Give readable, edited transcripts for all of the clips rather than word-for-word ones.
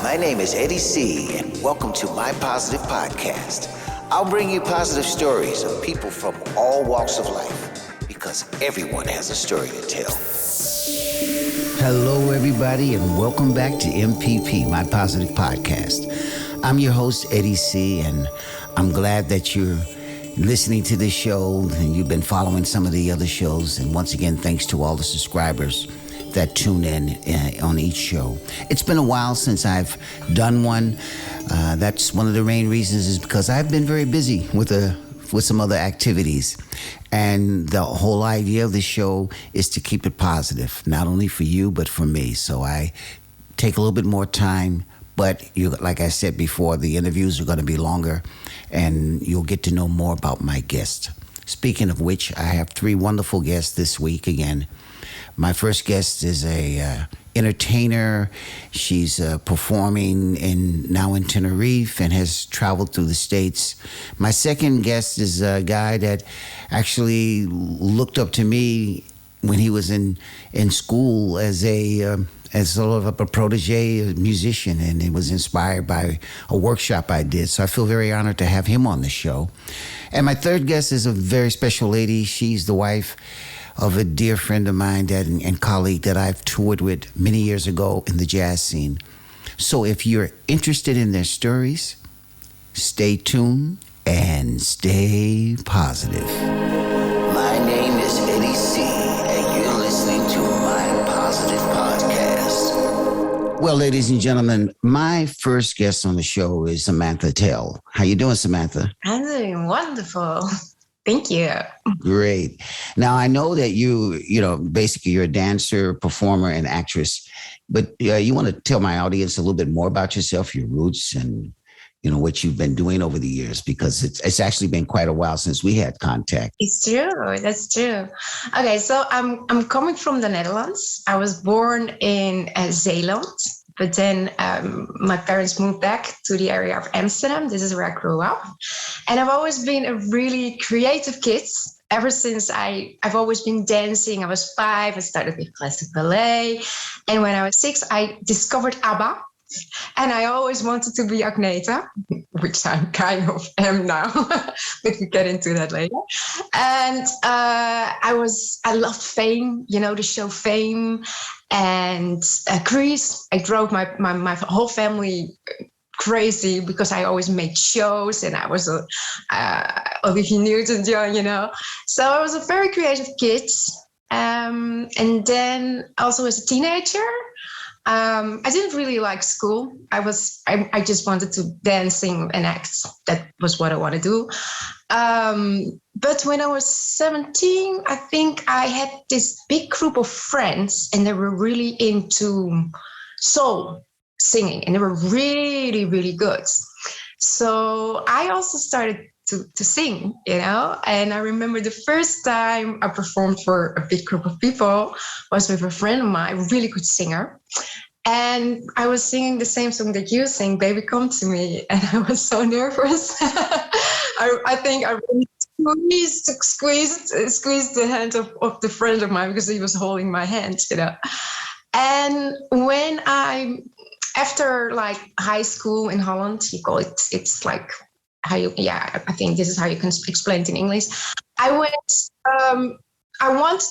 My name is Eddie C, and welcome to my positive podcast. I'll bring you positive stories of people from all walks of life, because everyone has a story to tell. Hello, everybody, and welcome back to MPP, my positive podcast. I'm your host, Eddie C, and I'm glad that you're listening to this show and you've been following some of the other shows. And once again, thanks to all the subscribers that tune in on each show. It's been a while since I've done one. That's one of the main reasons is because I've been very busy with some other activities. And the whole idea of the show is to keep it positive, not only for you, but for me. So I take a little bit more time, but like I said before, the interviews are going to be longer and you'll get to know more about my guests. Speaking of which, I have 3 wonderful guests this week again. My first guest is a entertainer. She's performing now in Tenerife and has traveled through the States. My second guest is a guy that actually looked up to me when he was in school as sort of a protege, a musician, and it was inspired by a workshop I did. So I feel very honored to have him on the show. And my third guest is a very special lady. She's the wife of a dear friend of mine and colleague that I've toured with many years ago in the jazz scene. So if you're interested in their stories, stay tuned and stay positive. My name is Eddie C, and you're listening to my positive podcast. Well, ladies and gentlemen, my first guest on the show is Samantha Tel. How you doing, Samantha? I'm doing wonderful. Thank you. Great. Now, I know that basically you're a dancer, performer, and actress, but you want to tell my audience a little bit more about yourself, your roots, and, what you've been doing over the years, because it's actually been quite a while since we had contact. It's true. That's true. Okay, so I'm coming from the Netherlands. I was born in Zeeland. But then my parents moved back to the area of Amsterdam. This is where I grew up. And I've always been a really creative kid. Ever since I've always been dancing. I was 5. I started with classic ballet. And when I was 6, I discovered ABBA. And I always wanted to be Agneta, which I kind of am now, but we get into that later. And I loved Fame, the show Fame, and Grease. I drove my whole family crazy because I always made shows, and I was Olivia Newton-John, So I was a very creative kid. And then also as a teenager, I didn't really like school. I just wanted to dance, sing, and act. That was what I want to do. But when I was 17, I think I had this big group of friends, and they were really into soul singing, and they were really, really good. So I also started to sing, and I remember the first time I performed for a big group of people was with a friend of mine, a really good singer. And I was singing the same song that you sing, Baby Come to Me. And I was so nervous. I think I really squeezed the hand of the friend of mine because he was holding my hand, And when after like high school in Holland, you call it's like, I think this is how you can explain it in English. I wanted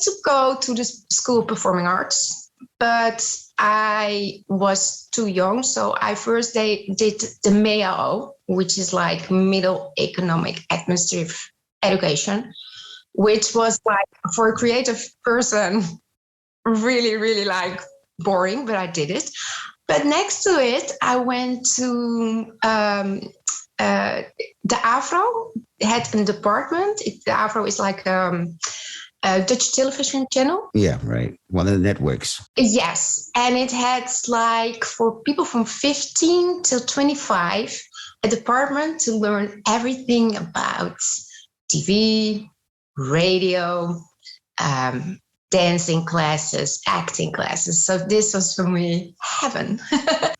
to go to the School of Performing Arts, but I was too young. So I first did the MAO, which is like Middle Economic Administrative Education, which was like for a creative person, really, really like boring, but I did it. But next to it, I went to the Afro. It had a department. The Afro is like a Dutch television channel. Yeah, right. One of the networks. Yes. And it had like for people from 15 till 25, a department to learn everything about TV, radio, dancing classes, acting classes. So this was for me heaven.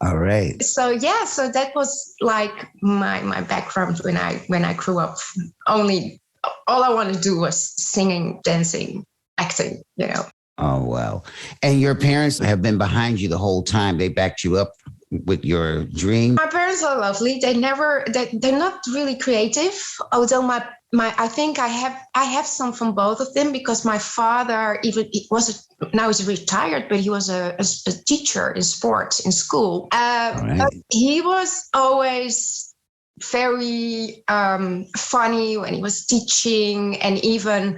All right. So that was like my background when I grew up. All I wanted to do was singing, dancing, acting, Oh, wow. And your parents have been behind you the whole time. They backed you up with your dream? My parents are lovely. They're not really creative, although my I think I have some from both of them, because my father now he's retired, but he was a teacher in sports in school. Right. But he was always very funny when he was teaching. And even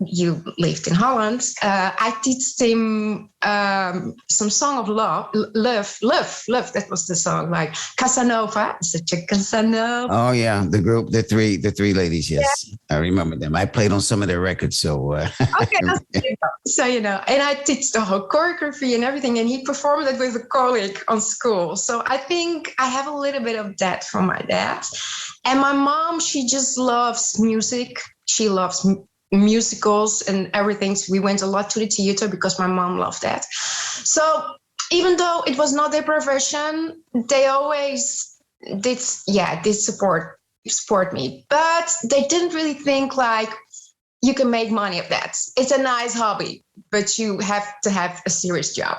you lived in Holland. I teach him some song of love. That was the song, like Casanova, such a Casanova. Oh yeah, the group, the three ladies. Yes, yeah. I remember them. I played on some of their records, so. Okay, so and I teach the whole choreography and everything, and he performed it with a colleague on school. So I think I have a little bit of that from my dad. And my mom, she just loves music. She loves musicals and everything. So we went a lot to the theater because my mom loved that. So even though it was not their profession, they always did support me. But they didn't really think like, you can make money of that. It's a nice hobby, but you have to have a serious job.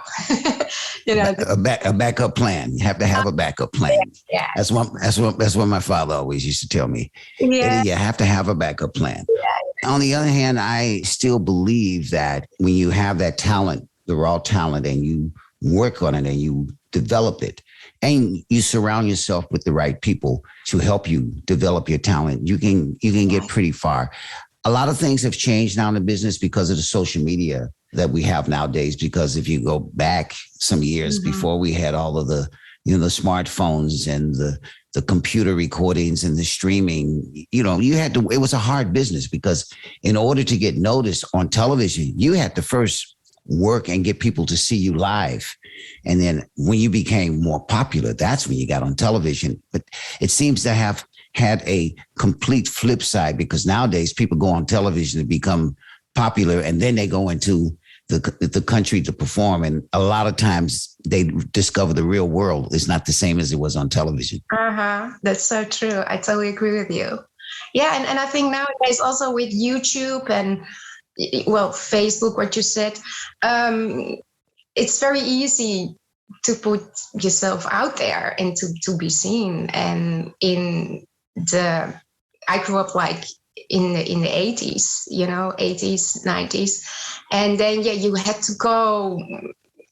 A backup plan. You have to have a backup plan. Yeah. That's what my father always used to tell me. Yeah. You have to have a backup plan. Yeah. On the other hand, I still believe that when you have that talent, the raw talent, and you work on it and you develop it, and you surround yourself with the right people to help you develop your talent, you can get pretty far. A lot of things have changed now in the business because of the social media that we have nowadays. Because if you go back some years before we had all of the, the smartphones and the computer recordings and the streaming, it was a hard business, because in order to get noticed on television, you had to first work and get people to see you live. And then when you became more popular, that's when you got on television. But it seems to have had a complete flip side, because nowadays people go on television to become popular, and then they go into the country to perform. And a lot of times they discover the real world is not the same as it was on television. That's so true. I totally agree with you. Yeah. And I think nowadays also with YouTube and, Facebook, what you said, it's very easy to put yourself out there and to be seen. And I grew up like in the 80s, 80s, 90s. And then, you had to go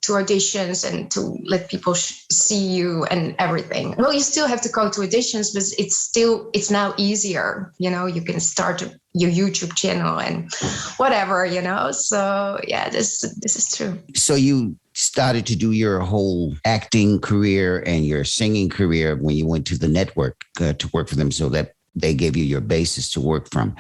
to auditions and to let people see you and everything. Well, you still have to go to auditions, but it's now easier. You can start your YouTube channel and whatever, So yeah, this is true. So you started to do your whole acting career and your singing career when you went to the network to work for them, so that they gave you your basis to work from.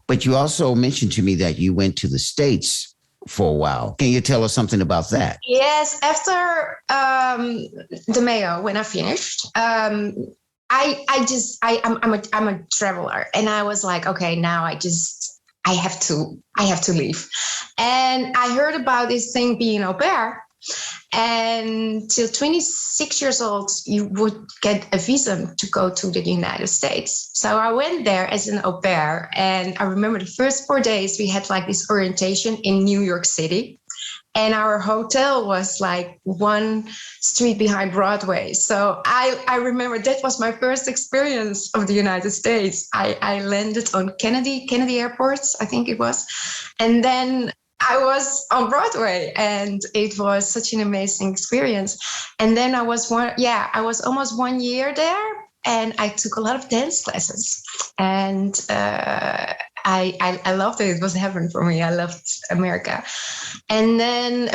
But you also mentioned to me that you went to the States for a while. Can you tell us something about that? Yes, after the Mayo, when I finished, I'm a traveler, and I was like, okay, now I have to leave. And I heard about this thing being au pair. And till 26 years old, you would get a visa to go to the United States. So I went there as an au pair. And I remember the first 4 days we had like this orientation in New York City. And our hotel was like one street behind Broadway. So I remember that was my first experience of the United States. I landed on Kennedy Airport, I think it was. And then I was on Broadway, and it was such an amazing experience. And then I was almost 1 year there, and I took a lot of dance classes. And I loved it. It was heaven for me. I loved America. And then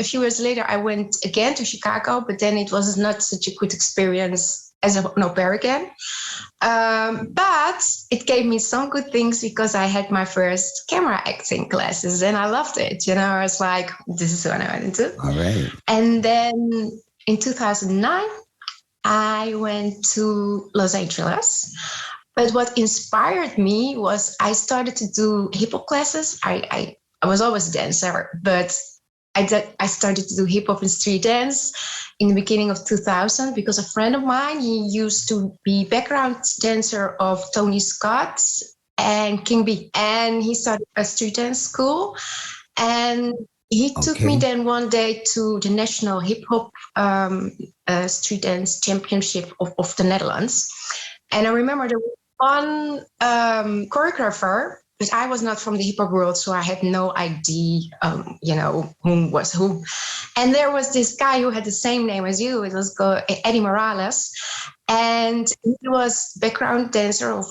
a few years later, I went again to Chicago, but then it was not such a good experience as an au pair again. But it gave me some good things, because I had my first camera acting classes and I loved it. I was like, this is what I want to do. All right. And then in 2009, I went to Los Angeles. But what inspired me was I started to do hip hop classes. I was always a dancer, but I started to do hip hop and street dance in the beginning of 2000, because a friend of mine, he used to be background dancer of Tony Scott and King B. And he started a street dance school. And he took me then one day to the National Hip Hop Street Dance Championship of the Netherlands. And I remember there was one choreographer, but I was not from the hip hop world, so I had no idea, who was who. And there was this guy who had the same name as you. It was Eddie Morales. And he was background dancer of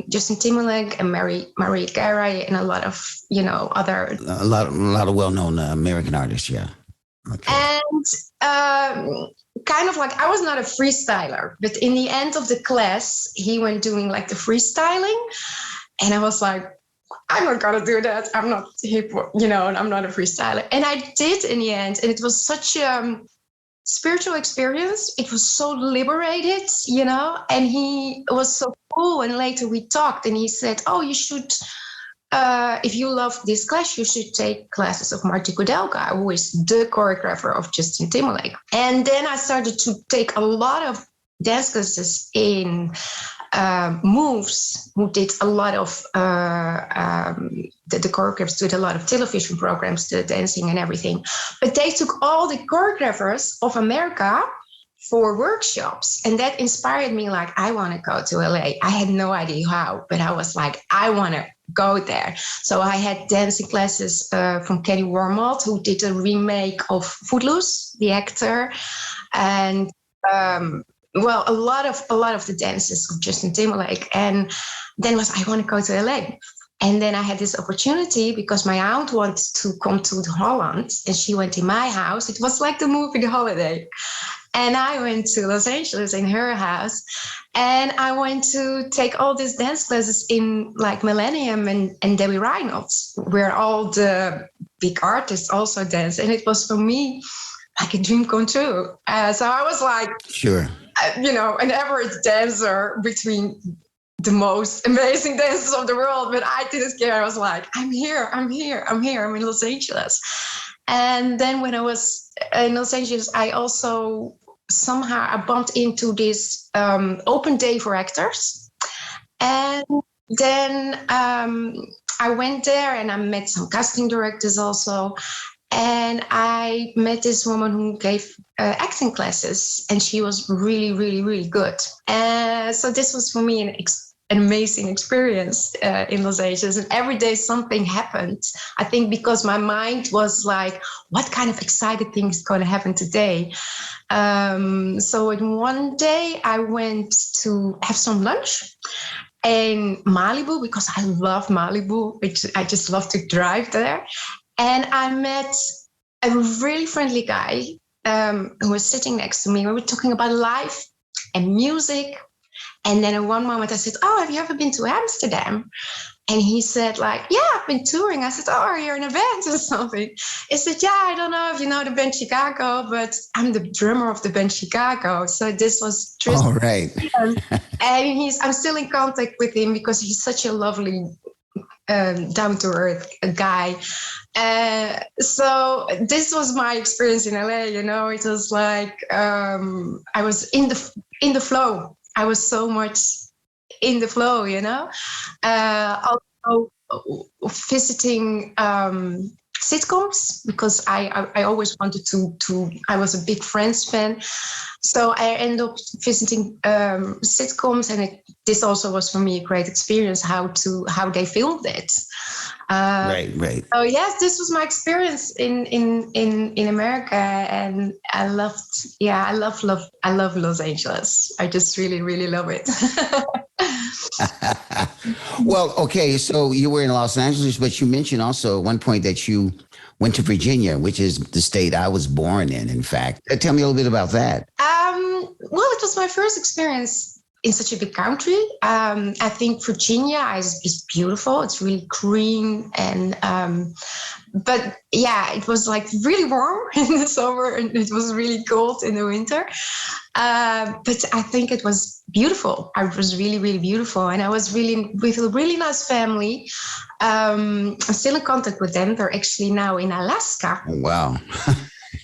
Justin Timberlake and Mariah Carey and a lot of, other... A lot of well-known American artists, yeah. Okay. And kind of like, I was not a freestyler, but in the end of the class, he went doing like the freestyling. And I was like, I'm not going to do that. I'm not hip, and I'm not a freestyler. And I did in the end. And it was such a spiritual experience. It was so liberated, and he was so cool. And later we talked and he said, oh, you should... if you love this class, you should take classes of Marty Kudelka, who is the choreographer of Justin Timberlake. And then I started to take a lot of dance classes in Moves, who did a lot of, the choreographers did a lot of television programs, the dancing and everything. But they took all the choreographers of America for workshops. And that inspired me, like, I want to go to LA. I had no idea how, but I was like, I want to go there. So I had dancing classes from Kenny Wormald, who did a remake of Footloose, the actor. And a lot of the dances of Justin Timberlake. And then I want to go to LA. And then I had this opportunity because my aunt wanted to come to Holland and she went in my house. It was like the movie The Holiday. And I went to Los Angeles in her house, and I went to take all these dance classes in like Millennium and Debbie Reynolds, where all the big artists also dance. And it was for me like a dream come true. So I was like, sure, an average dancer between the most amazing dancers of the world. But I didn't care. I was like, I'm here. I'm in Los Angeles. And then when I was in Los Angeles, I also somehow I bumped into this open day for actors. And then I went there and I met some casting directors also. And I met this woman who gave acting classes, and she was really, really, really good. So this was for me an amazing experience in Los Angeles. And every day something happened. I think because my mind was like, what kind of exciting thing is going to happen today? So in one day I went to have some lunch in Malibu because I love Malibu. I just love to drive there. And I met a really friendly guy who was sitting next to me. We were talking about life and music. And then at one moment I said, oh, have you ever been to Amsterdam? And he said, like, yeah, I've been touring. I said, oh, are you in a band or something? He said, yeah, I don't know if you know the band Chicago, but I'm the drummer of the band Chicago. So this was Tristan. All right. And I'm still in contact with him because he's such a lovely, down-to-earth guy. So this was my experience in LA. It was like I was in the flow. I was so much in the flow, Also visiting sitcoms because I always wanted to. I was a big Friends fan, so I ended up visiting sitcoms, and this also was for me a great experience how they filmed it. Right. So yes, this was my experience in America, and I love Los Angeles. I just really, really love it. Well, okay, so you were in Los Angeles, but you mentioned also at one point that you went to Virginia, which is the state I was born in fact. Tell me a little bit about that. Well, it was my first experience in such a big country. I think Virginia is beautiful. It's really green but yeah, it was like really warm in the summer and it was really cold in the winter. But I think it was beautiful. It was really, really beautiful. And I was really with a really nice family. I'm still in contact with them. They're actually now in Alaska. Oh, wow.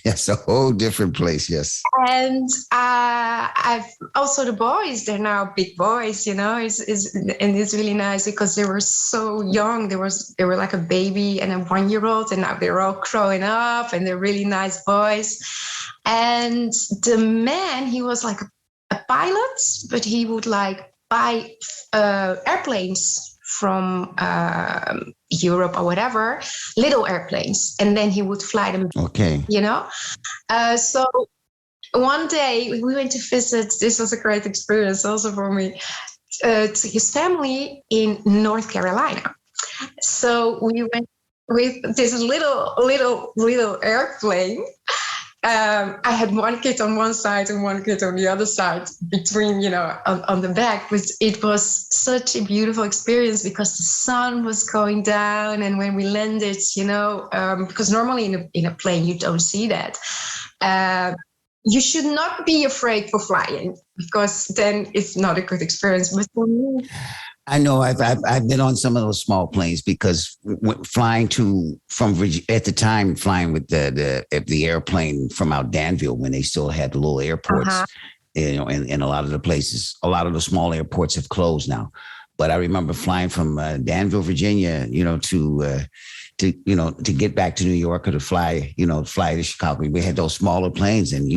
That's a whole different place. Yes. And I've also the boys, they're now big boys, you know, and it's really nice because they were so young. They were like a baby and a 1-year-old, and now they're all growing up and they're really nice boys. And the man, he was like a pilot, but he would like buy airplanes from Europe or whatever, little airplanes, and then he would fly them. Okay. You know, so one day we went to visit. This was a great experience also for me. To his family in North Carolina. So we went with this little airplane. I had one kid on one side and one kid on the other side between, you know, on the back. But it was such a beautiful experience because the sun was going down. And when we landed, you know, because normally in a plane, you don't see that. You should not be afraid for flying because then it's not a good experience. But for me, I know I've been on some of those small planes because flying at the time flying with the airplane from out Danville when they still had the little airports, you know, and a lot of the places, a lot of the small airports have closed now. But I remember flying from Danville, Virginia, you know, to get back to New York or to fly to Chicago. We had those smaller planes, and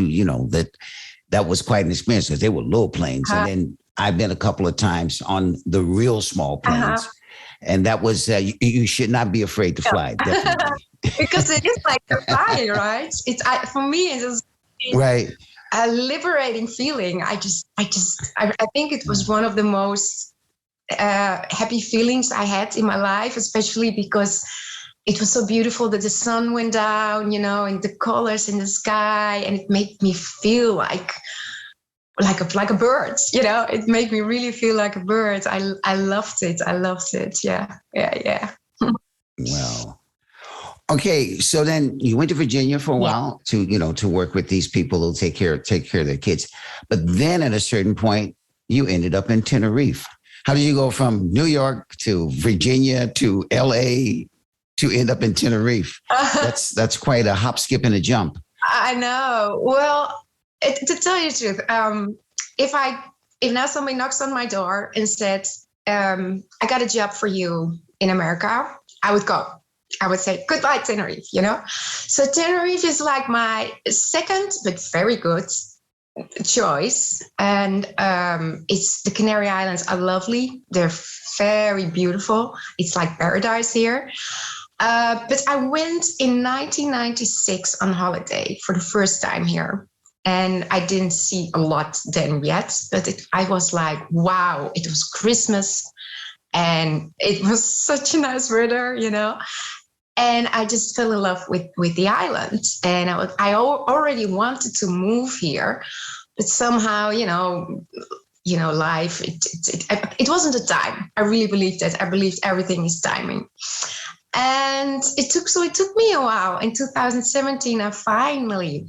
that was quite an experience because they were little planes, and then I've been a couple of times on the real small planes, and that was you should not be afraid to fly, definitely, because it is like you're flying, right? For me, it's right. A liberating feeling. I think it was one of the most happy feelings I had in my life, especially because it was so beautiful that the sun went down, you know, and the colors in the sky, and it made me feel like a bird, you know. It made me really feel like a bird. I loved it. Yeah. Well, okay. So then you went to Virginia for a while to work with these people who take care of their kids. But then at a certain point, you ended up in Tenerife. How did you go from New York to Virginia to LA to end up in Tenerife? That's quite a hop, skip, and a jump. I know. Well, to tell you the truth, if now somebody knocks on my door and said, I got a job for you in America, I would go. I would say, goodbye, Tenerife, you know? So Tenerife is like my second, but very good choice. And it's the Canary Islands are lovely. They're very beautiful. It's like paradise here. But I went in 1996 on holiday for the first time here. And I didn't see a lot then yet, but I was like, wow, it was Christmas and it was such a nice weather, you know. And I just fell in love with the island. And I already wanted to move here, but somehow, you know, life, it wasn't the time. I really believed that. I believed everything is timing. And it took me a while. In 2017, I finally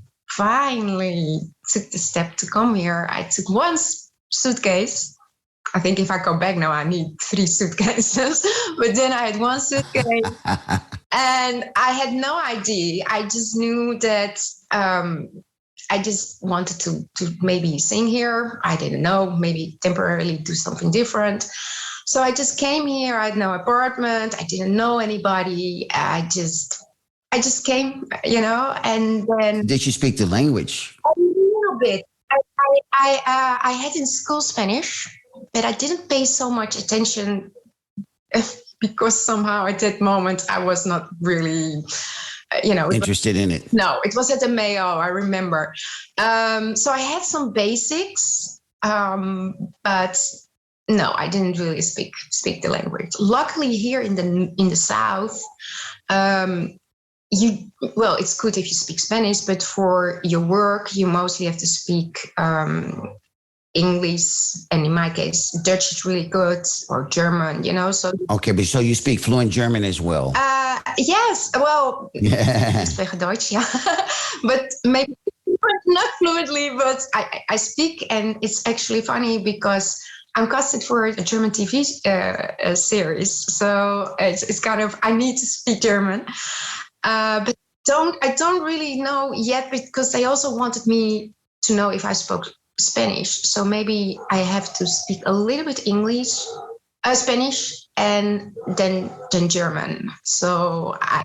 took the step to come here. I took one suitcase. I think if I go back now, I need 3 suitcases. But then I had one suitcase and I had no idea. I just knew that I just wanted to maybe sing here. I didn't know, maybe temporarily do something different. So I just came here. I had no apartment. I didn't know anybody. I just came, you know, and then. Did you speak the language? A little bit. I had in school Spanish, but I didn't pay so much attention because somehow at that moment I was not really, interested in it. No, it was at the Mayo, I remember. So I had some basics, but no, I didn't really speak the language. Luckily, here in the South, it's good if you speak Spanish, but for your work, you mostly have to speak English, and in my case, Dutch is really good, or German, you know. So okay, but so you speak fluent German as well? Yes, well, I speak Deutsch, yeah, but maybe not fluently, but I speak, and it's actually funny because I'm casted for a German TV series, so it's kind of I need to speak German. But don't really know yet, because they also wanted me to know if I spoke Spanish. So maybe I have to speak a little bit Spanish, and then German. So I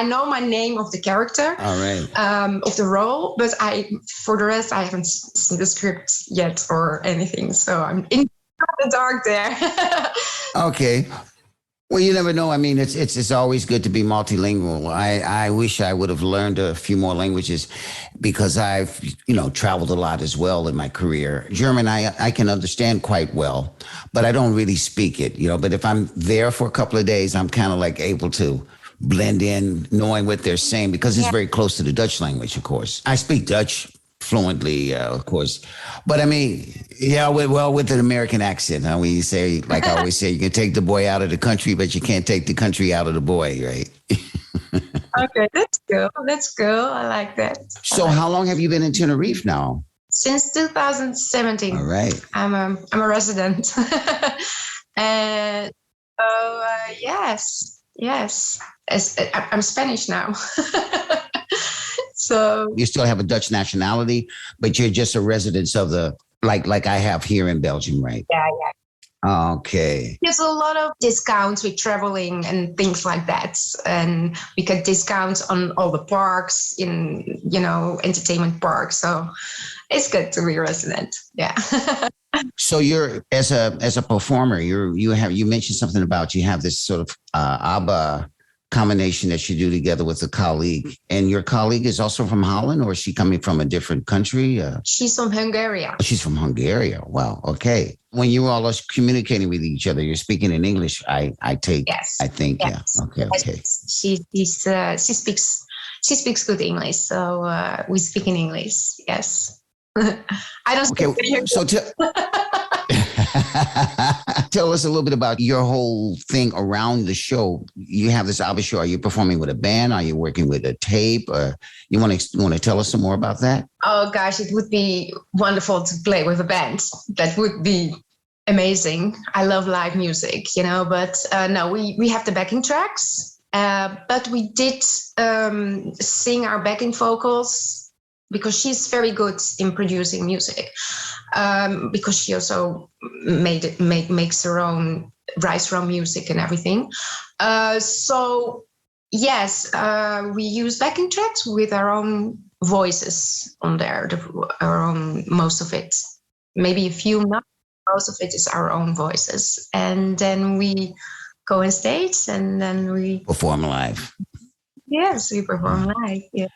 know my name of the character, All right. of the role, but for the rest I haven't seen the script yet or anything. So I'm in the dark there. Okay. Well, you never know. I mean, it's always good to be multilingual. I wish I would have learned a few more languages, because I've, traveled a lot as well in my career. German, I can understand quite well, but I don't really speak it, But if I'm there for a couple of days, I'm kind of like able to blend in, knowing what they're saying, because it's very close to the Dutch language, of course. I speak Dutch fluently, of course. But I mean, with an American accent, huh? When you say, like I always say, you can take the boy out of the country, but you can't take the country out of the boy, right? Okay, that's cool. That's cool. I like that. So how long have you been in Tenerife now? Since 2017. All right. I'm a resident. And yes. I'm Spanish now. So you still have a Dutch nationality, but you're just a resident of the, like I have here in Belgium, right? Yeah. Okay. There's a lot of discounts with traveling and things like that. And we get discounts on all the parks in, entertainment parks. So it's good to be a resident. Yeah. So you're, as a performer, you mentioned something about, you have this sort of ABBA combination that you do together with a colleague, and your colleague is also from Holland, or is she coming from a different country? She's from Hungary. She's from Hungary. Wow. Okay. When you all are communicating with each other, you're speaking in English. I take. Yes. I think. Yes. Yeah. Okay. She speaks good English, so we speak in English. Yes. I don't speak Okay. So tell us a little bit about your whole thing around the show. You have this ABBA show. Are you performing with a band? Are you working with a tape? You want to tell us some more about that? Oh gosh, it would be wonderful to play with a band. That would be amazing. I love live music, but no, we have the backing tracks. But we did sing our backing vocals, because she's very good in producing music, because she also writes her own music and everything. So yes, we use backing tracks with our own voices on there, most of it, maybe a few, not most of it is our own voices. And then we go on stage and then we perform live. Yes, we perform live. Yeah.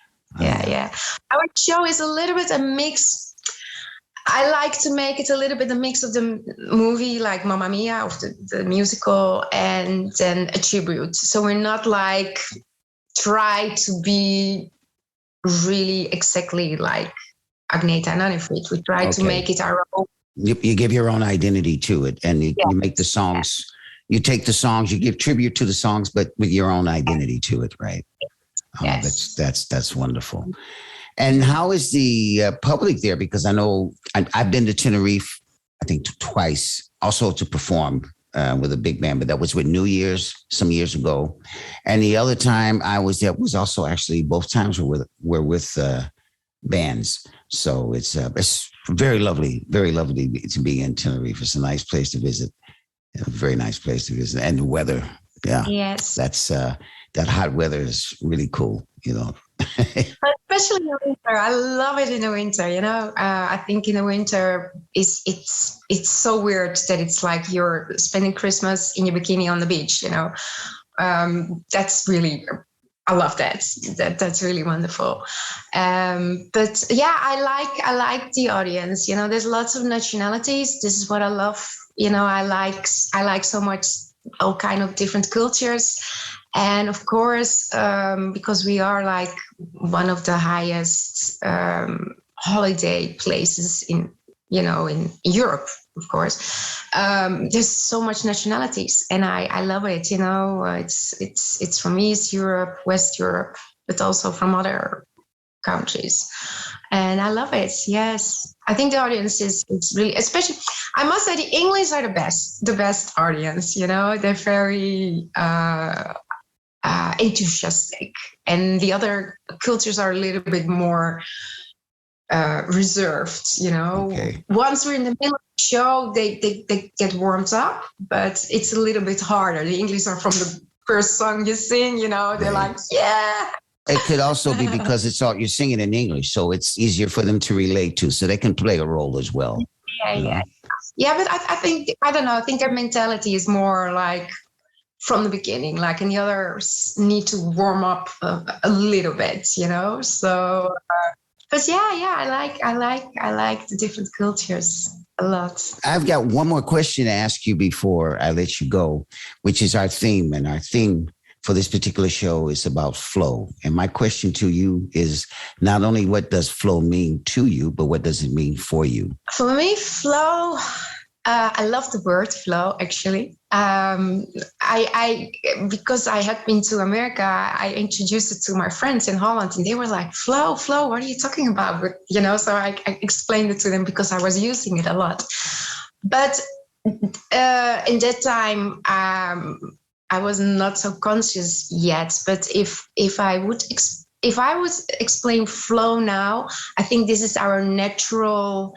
Yeah. Our show is a little bit a mix. I like to make it a little bit a mix of the movie, like Mamma Mia, of the musical, and then a tribute. So we're not like try to be really exactly like Agneta and Anifrit. We try to make it our own. You give your own identity to it, and you make the songs. You take the songs, you give tribute to the songs, but with your own identity to it, right? Yes. That's wonderful. And how is the public there? Because I know I've been to Tenerife, I think twice, also to perform with a big band, but that was with New Year's some years ago. And the other time I was there was also actually both times were with bands. So it's very lovely to be in Tenerife. It's a nice place to visit, a very nice place to visit, and the weather. Yeah. Yes. That's that hot weather is really cool, Especially in the winter. I love it in the winter, I think in the winter it's so weird that it's like you're spending Christmas in your bikini on the beach, That's really, I love that. That's really wonderful. But yeah, I like the audience, there's lots of nationalities. This is what I love. I like so much all kind of different cultures. And of course, because we are like one of the highest holiday places in Europe, of course, there's so much nationalities, and I love it. It's from East Europe, West Europe, but also from other countries, and I love it. Yes, I think the audience is really, especially, I must say, the English are the best audience. They're very enthusiastic, and the other cultures are a little bit more reserved. Okay. Once we're in the middle of the show, they get warmed up, but it's a little bit harder. The English are from the first song you sing, they're like, yeah. It could also be because you're singing in English, so it's easier for them to relate to, so they can play a role as well. Yeah. But I think, I don't know, I think their mentality is more like from the beginning, like, and the others need to warm up a little bit, So, but I like the different cultures a lot. I've got one more question to ask you before I let you go, which is our theme, and our theme for this particular show is about flow. And my question to you is not only what does flow mean to you, but what does it mean for you? For me, flow, I love the word flow, actually. I because I had been to America, I introduced it to my friends in Holland, and they were like, flow, what are you talking about? But, so I explained it to them because I was using it a lot. But in that time, I was not so conscious yet. But if I would explain flow now, I think this is our natural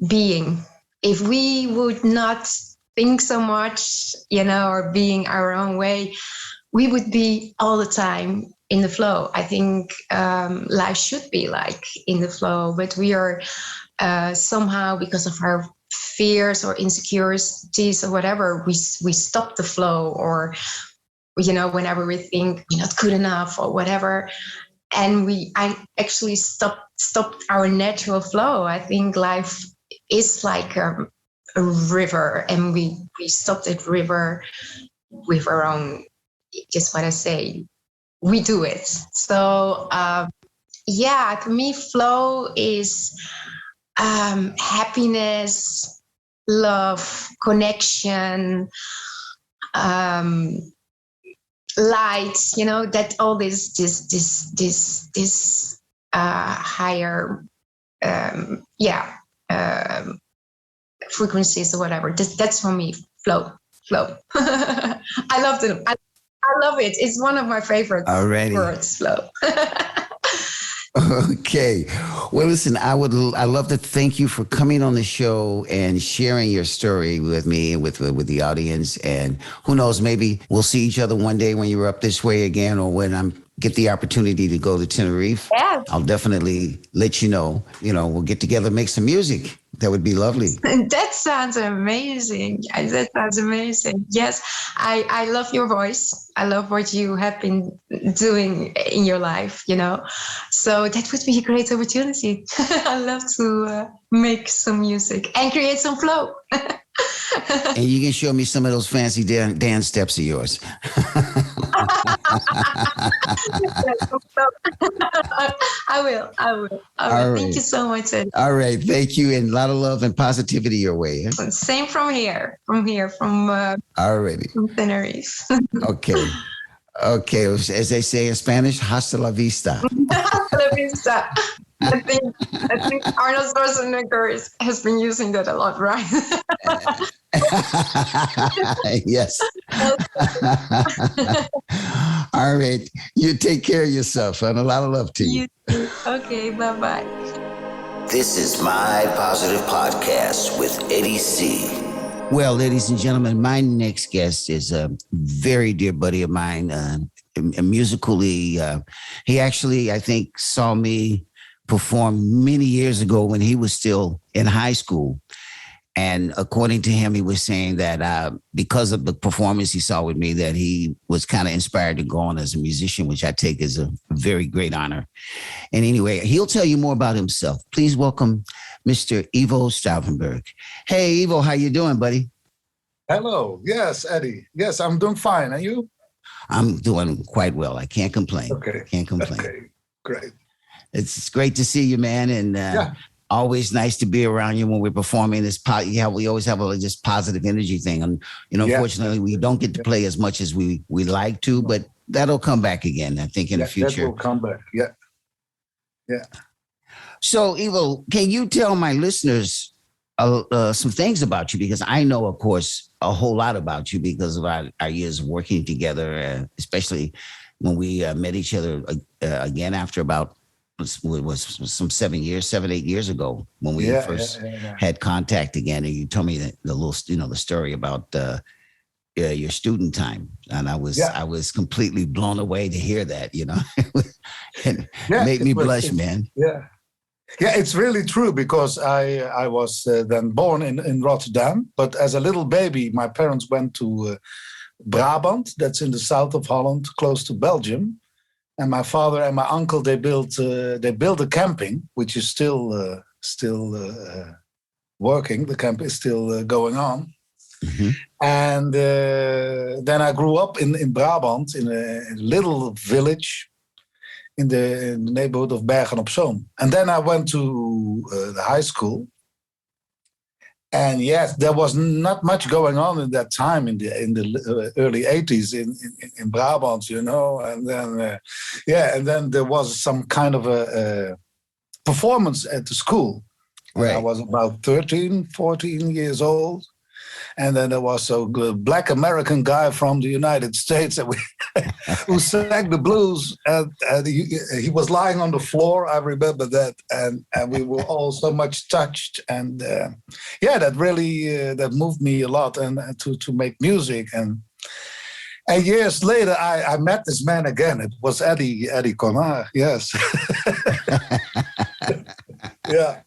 being. If we would not think so much, or being our own way, we would be all the time in the flow. I think life should be like in the flow, but we are somehow, because of our fears or insecurities or whatever, we stop the flow, or whenever we think we're not good enough or whatever, and I actually stopped our natural flow. I think life is like a river, and we stopped that river with our own, just what I say, we do it. So for me, flow is happiness, love, connection, light, that all this higher frequencies or whatever. That's for me, flow. I love it. I love it. It's one of my favorite words, flow. Okay. Well, listen, I love to thank you for coming on the show and sharing your story with me and with the audience. And who knows, maybe we'll see each other one day when you're up this way again, or when I get the opportunity to go to Tenerife. Yeah. I'll definitely let you know. We'll get together, make some music. That would be lovely. That sounds amazing. Yes, I love your voice. I love what you have been doing in your life, So that would be a great opportunity. I love to make some music and create some flow. And you can show me some of those fancy dance steps of yours. I will. All Thank right. you so much, Ed. All right. Thank you. And a lot of love and positivity your way. Eh? Same from Tenerife. Okay. As they say in Spanish, hasta la vista. Hasta la vista. I think Arnold Schwarzenegger has been using that a lot, right? Yes. All right. You take care of yourself, and a lot of love to you. You too. Okay, bye-bye. This is My Positive Podcast with Eddie C. Well, ladies and gentlemen, my next guest is a very dear buddy of mine. Musically, he actually, I think, saw me perform many years ago when he was still in high school. And according to him, he was saying that because of the performance he saw with me, that he was kind of inspired to go on as a musician, which I take as a very great honor. And anyway, he'll tell you more about himself. Please welcome Mr. Ivo Stuivenberg. Hey, Ivo, how you doing, buddy? Hello. Yes, Eddie. Yes, I'm doing fine. And you? I'm doing quite well. I can't complain. Okay. Can't complain. Okay, great. It's great to see you, man. And always nice to be around you when we're performing this. We always have this positive energy thing. And, unfortunately, we don't get to play as much as we like to, but that'll come back again, I think, in the future. That will come back. Yeah. So, Ivo, can you tell my listeners some things about you, because I know, of course, a whole lot about you because of our years working together, especially when we met each other again after about was some 8 years ago when we first had contact again. And you told me the little, the story about your student time, and I was completely blown away to hear that. And made me blush, man. Yeah. Yeah, it's really true, because I was then born in Rotterdam, but as a little baby, my parents went to Brabant, that's in the south of Holland, close to Belgium. And my father and my uncle, they built a camping, which is still working. The camp is still going on. Mm-hmm. And then I grew up in Brabant, in a little village in the neighborhood of Bergen op Zoom. And then I went to the high school. And yes, there was not much going on in that time in the early 80s in Brabant, And then and then there was some kind of a performance at the school. Right. I was about 13, 14 years old. And then there was a black American guy from the United States who sang the blues. And he was lying on the floor. I remember that. And we were all so much touched. And that really that moved me a lot, and to make music. And years later, I met this man again. It was Eddie Conard. Yes. Yeah.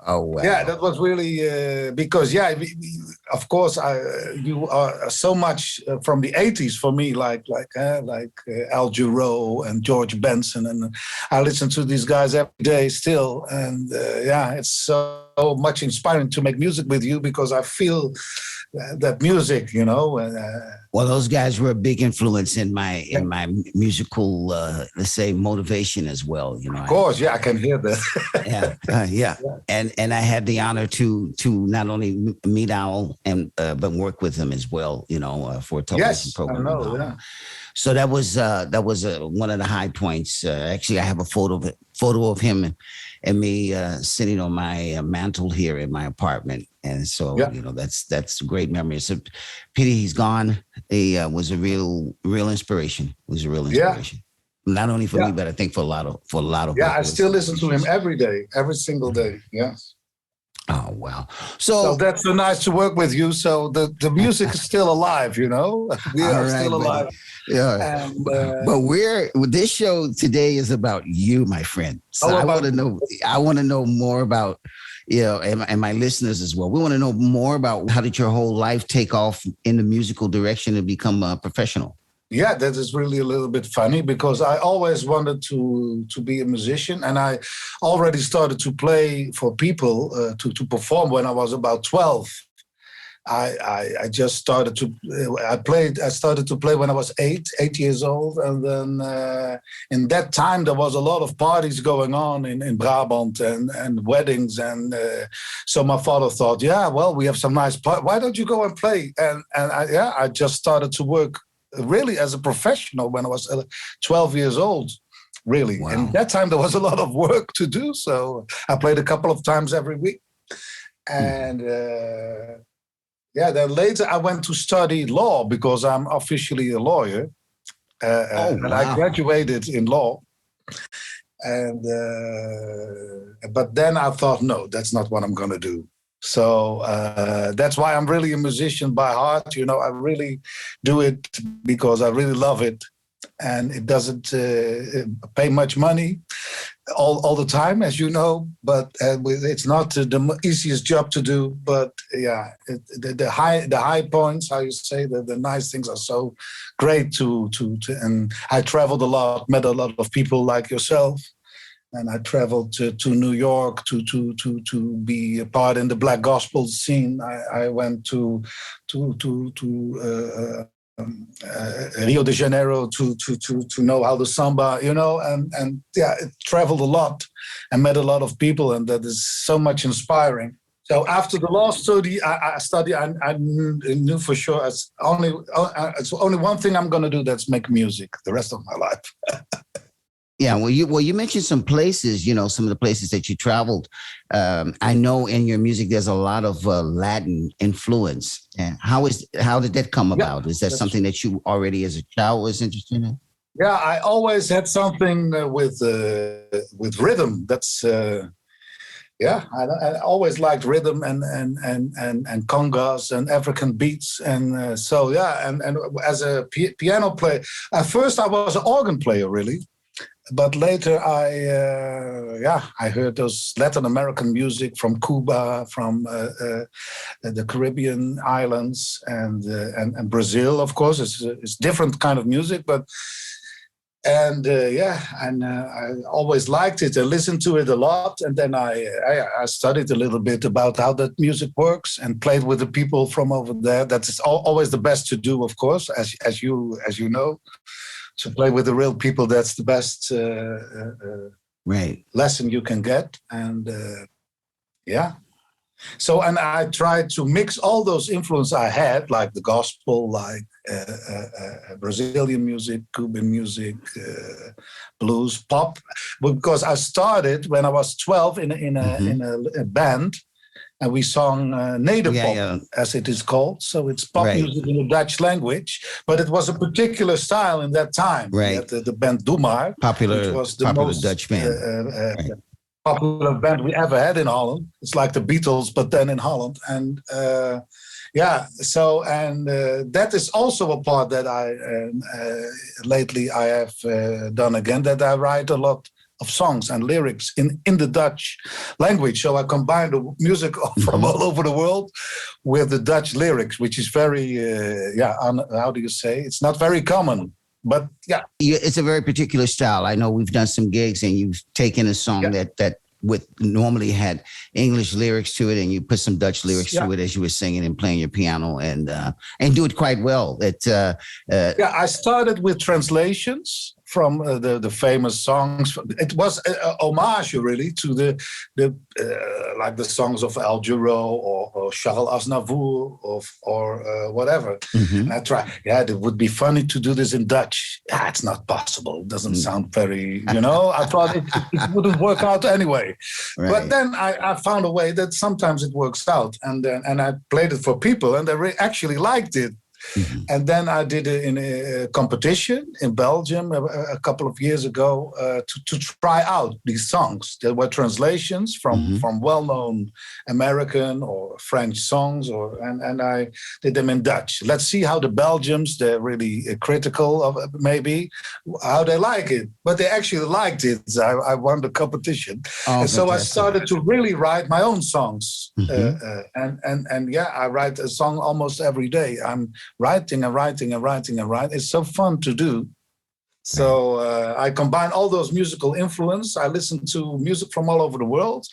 Oh, wow. Yeah, that was really because, of course, you are so much from the 80s for me, like Al Jarreau and George Benson. And I listen to these guys every day still. And it's so much inspiring to make music with you, because I feel that music, Well, those guys were a big influence in my musical, let's say, motivation as well. Of course, I can hear that. Yeah. And I had the honor to not only meet Al but work with him as well, for a television program. I know, yeah. So that was one of the high points. Actually, I have a photo of him and me sitting on my mantle here in my apartment. And so, that's a great memory. So, Peter, he's gone. He was a real inspiration. Not only for me, but I think for a lot of. Yeah, I still listen to him every day, every single day. Yes. Oh, wow. So that's so nice to work with you. So the music is still alive, We are still alive. Yeah. And, but this show today is about you, my friend. So I want to know more about, and my listeners as well. We want to know more about how did your whole life take off in the musical direction and become a professional? Yeah, that is really a little bit funny, because I always wanted to be a musician, and I already started to play for people to perform when I was about 12. I just started to I started to play when I was 8 years old, and then in that time there was a lot of parties going on in Brabant and weddings, and so my father thought, we have some nice parties. Why don't you go and play? And I just started to work really as a professional when I was 12 years old, really. Wow. And that time there was a lot of work to do. So I played a couple of times every week. And then later I went to study law, because I'm officially a lawyer. And I graduated in law. And but then I thought, no, that's not what I'm going to do. So that's why I'm really a musician by heart. I really do it because I really love it. And it doesn't pay much money all the time, as you know. But it's not the easiest job to do. But the high points, how you say, the nice things are so great to. And I traveled a lot, met a lot of people like yourself. And I traveled to New York to be a part in the Black gospel scene. I went to Rio de Janeiro to know how the samba, and traveled a lot and met a lot of people, and that is so much inspiring. So after the law study, I knew for sure it's only one thing I'm going to do, that's make music the rest of my life. Yeah, well, you mentioned some places. Some of the places that you traveled. I know in your music there's a lot of Latin influence. And how did that come about? Is that something that you already as a child was interested in? Yeah, I always had something with rhythm. That's I always liked rhythm and congas and African beats, and and as a piano player, at first I was an organ player really. But later, I heard those Latin American music from Cuba, from the Caribbean islands, and Brazil. Of course, it's different kind of music, but I always liked it. I listened to it a lot, and then I studied a little bit about how that music works and played with the people from over there. That is always the best to do, of course, as you know. To play with the real people, that's the best lesson you can get. And So, and I tried to mix all those influences I had, like the gospel, like Brazilian music, Cuban music, blues, pop, because I started when I was 12 in a band. And we sung nederpop, as it is called. So it's pop music in the Dutch language. But it was a particular style in that time. Right. The band Doe Maar, which was the most Dutch band. popular band we ever had in Holland. It's like the Beatles, but then in Holland. And that is also a part that lately I have done again, that I write a lot of songs and lyrics in the Dutch language. So I combine the music from all over the world with the Dutch lyrics, which is very, how do you say? It's not very common, but it's a very particular style. I know we've done some gigs and you've taken a song that normally had English lyrics to it, and you put some Dutch lyrics to it as you were singing and playing your piano, and do it quite well. I started with translations from the famous songs. It was a homage really to the like the songs of Al Jarreau or Charles Aznavour or whatever. And I tried. It would be funny to do this in Dutch. It's not possible. It doesn't sound very. I thought it wouldn't work out anyway. Right. But then I found a way that sometimes it works out, and I played it for people, and they actually liked it. And then I did it in a competition in Belgium a couple of years ago to try out these songs. There were translations from well-known American or French songs, and I did them in Dutch. Let's see how the Belgians, they're really critical of maybe how they like it, but they actually liked it. So I won the competition, and so I started to really write my own songs. I write a song almost every day. I'm writing and writing. It's so fun to do. So I combine all those musical influence. I listen to music from all over the world,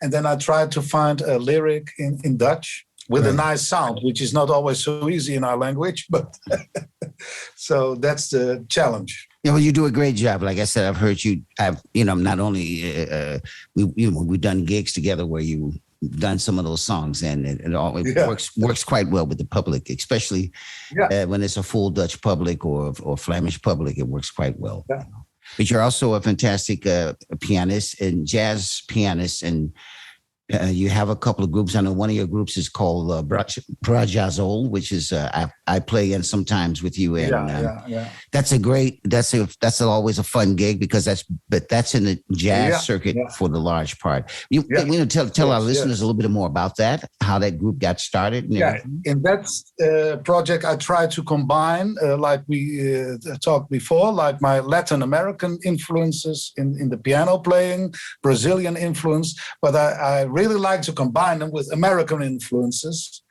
and then I try to find a lyric in Dutch with a nice sound, which is not always so easy in our language. But so that's the challenge. Yeah, well, you do a great job. Like I said, I've heard you. Not only we've done gigs together where you done some of those songs, and it always works quite well with the public, especially when it's a full Dutch public or Flemish public. It works quite well. Yeah. But you're also a fantastic pianist and jazz pianist, and you have a couple of groups. I know one of your groups is called Brajazol, which is I play in sometimes with you, and that's always a fun gig because that's in the jazz circuit for the large part. Tell our listeners a little bit more about that, how that group got started. In that project, I try to combine, like we talked before, like my Latin American influences in the piano playing, Brazilian influence, but I really like to combine them with American influences,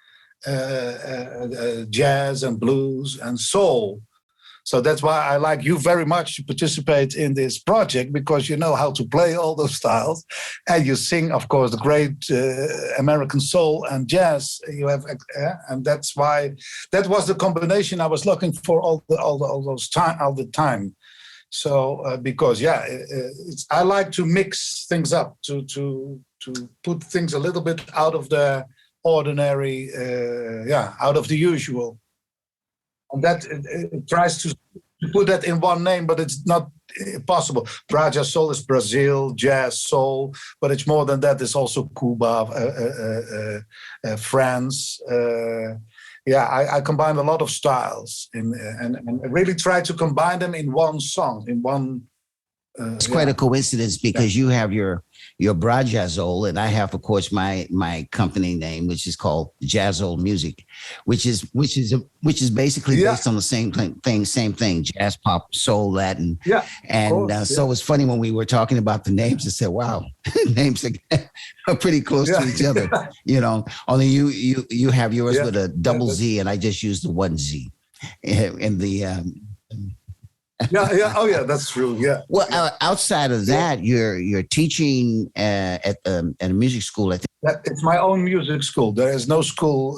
jazz and blues and soul. So that's why I like you very much to participate in this project, because you know how to play all those styles, and you sing, of course, the great American soul and jazz. You have, and that's why that was the combination I was looking for all the time. So because I like to mix things up to put things a little bit out of the ordinary, out of the usual. And that it tries to to put that in one name, but it's not possible. Braja soul is Brazil, jazz, soul, but it's more than that. It's also Cuba, France. I combine a lot of styles and really try to combine them in one song, in one. It's quite a coincidence because you have your Brajazzol, and I have, of course, my company name, which is called Jazzol Music, which is basically based on the same thing, jazz, pop, soul, Latin. Yeah. And so it's funny when we were talking about the names, I said, wow, names are pretty close to each other, only you have yours with a double Z, and I just use the one Z in the Oh yeah, that's true. Yeah. Well, outside of that, you're teaching at a music school. I think it's my own music school. There is no school,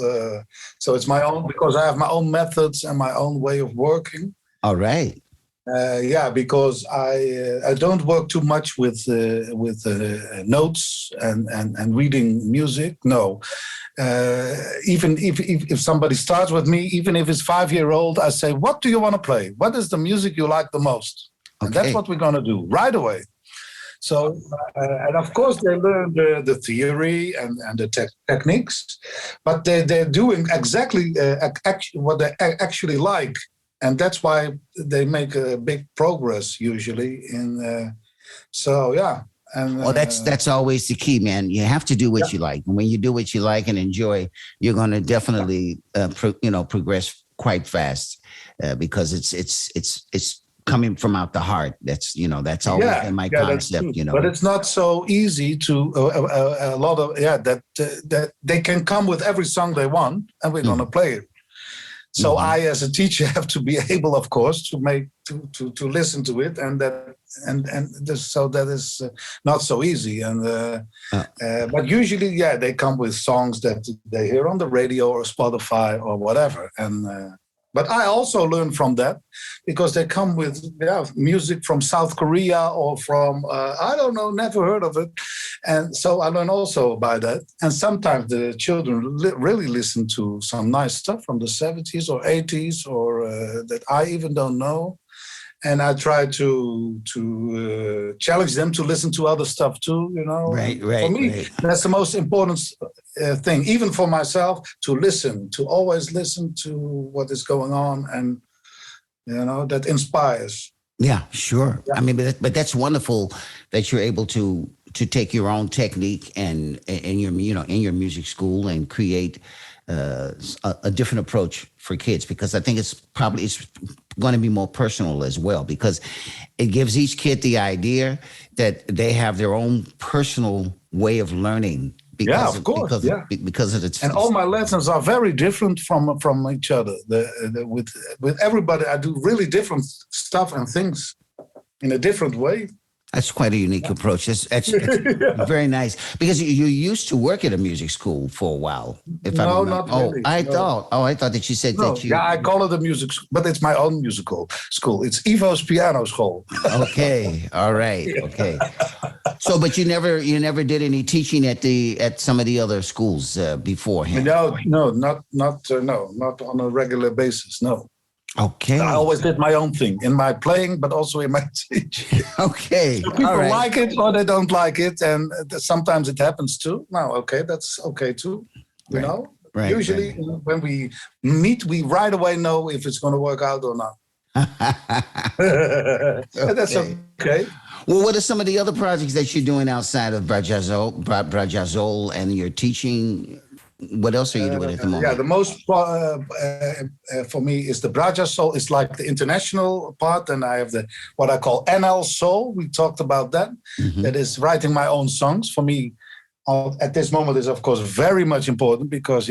so it's my own because I have my own methods and my own way of working. All right. Because I don't work too much with notes and reading music. No. Even if somebody starts with me, even if it's 5-year-old, I say, what do you want to play? What is the music you like the most? Okay. And that's what we're going to do right away. So, and of course they learn the theory and the techniques, but they're doing exactly what they actually like. And that's why they make a big progress usually And, well, that's always the key, man. You have to do what you like. And when you do what you like and enjoy, you're going to definitely, progress quite fast because it's coming from out the heart. That's always been my concept, But it's not so easy to a lot of that they can come with every song they want, and we're going to play it. So I, as a teacher, have to be able, of course, to listen to it, so that is not so easy. But usually, they come with songs that they hear on the radio or Spotify or whatever. But I also learn from that because they come with music from South Korea or from, I don't know, never heard of it. And so I learn also by that. And sometimes the children really listen to some nice stuff from the 70s or 80s or that I even don't know. And I try to challenge them to listen to other stuff too, Right. For me, that's the most important thing, even for myself, to always listen to what is going on, and that inspires. Yeah, sure. Yeah. I mean, but that's wonderful that you're able to take your own technique and in your music school and create a different approach for kids, because I think it's going to be more personal as well, because it gives each kid the idea that they have their own personal way of learning. Because of course. Because of it. And all my lessons are very different from each other. With everybody, I do really different stuff and things in a different way. That's quite a unique approach. That's very nice. Because you used to work at a music school for a while. No, not really. I thought that you said that you... Yeah, I call it a music school, but it's my own musical school. It's Ivo's piano school. Okay, all right, okay. So, but you never did any teaching at some of the other schools beforehand? No, not on a regular basis, no. Okay. I always did my own thing in my playing, but also in my teaching. Okay. So people like it or they don't like it, and sometimes it happens too. No, okay, that's okay too. You know. Right. Usually, when we meet, we right away know if it's going to work out or not. That's okay. Well, what are some of the other projects that you're doing outside of Brajazzol and your teaching? What else are you doing at the moment? Yeah, the most for me is the Brajazzol. It's like the international part, and I have what I call NL Soul. We talked about that. Mm-hmm. That is writing my own songs. For me, at this moment, is of course very much important because,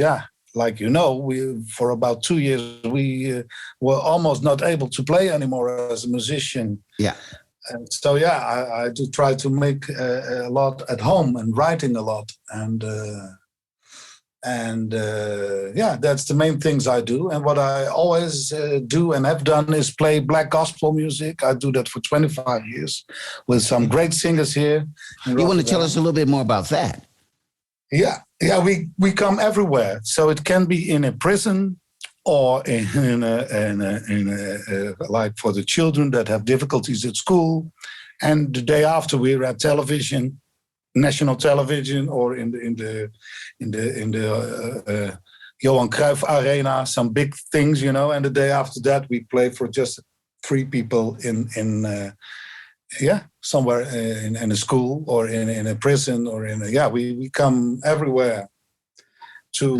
like we for about 2 years we were almost not able to play anymore as a musician. Yeah. And so I do try to make a lot at home and writing a lot that's the main things I do. And what I always do and have done is play black gospel music. I do that for 25 years with some great singers here. You want to tell us a little bit more about that? Yeah, we come everywhere. So it can be in a prison, or like for the children that have difficulties at school. And the day after, we're at television, national television, or in the Johan Cruyff Arena, some big things, you know. And the day after that, we play for just 3 people in somewhere in a school or in a prison or we come everywhere to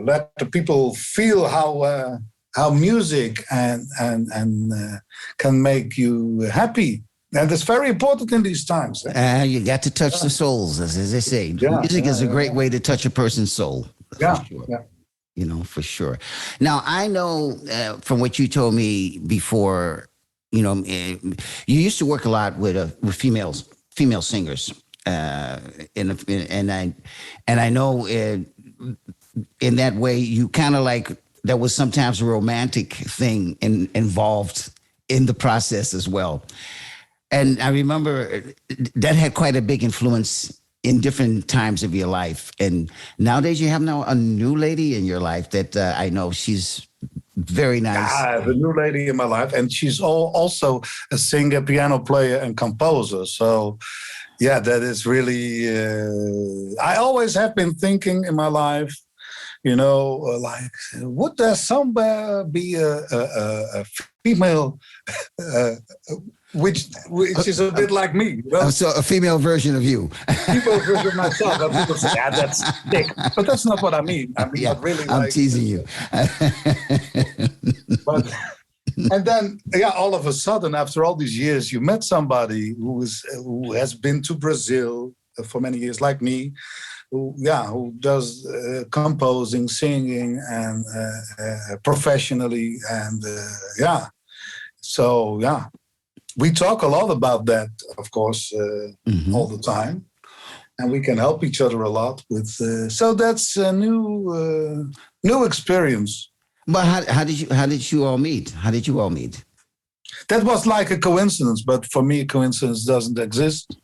let the people feel how music and can make you happy. And it's very important in these times. You got to touch the souls, as they say. Music is a great way to touch a person's soul. For sure. You know, for sure. Now, I know from what you told me before, you know, you used to work a lot with female singers, and I know in that way you kind of like there was sometimes a romantic thing involved in the process as well. And I remember that had quite a big influence in different times of your life. And nowadays you have now a new lady in your life that I know she's very nice. The new lady in my life. And she's also a singer, piano player, and composer. So, yeah, that is really... I always have been thinking in my life, you know, like, would there somewhere be a female... which is a bit like me. You know? So a female version of you. Female version of myself. And people say, that's thick. But that's not what I mean. I mean, not really. I'm teasing you. And then, all of a sudden, after all these years, you met somebody who has been to Brazil for many years, like me, who does composing, singing, and professionally, and So, we talk a lot about that, of course, all the time, and we can help each other a lot with. So that's a new experience. But how did you all meet? How did you all meet? That was like a coincidence, but for me, coincidence doesn't exist.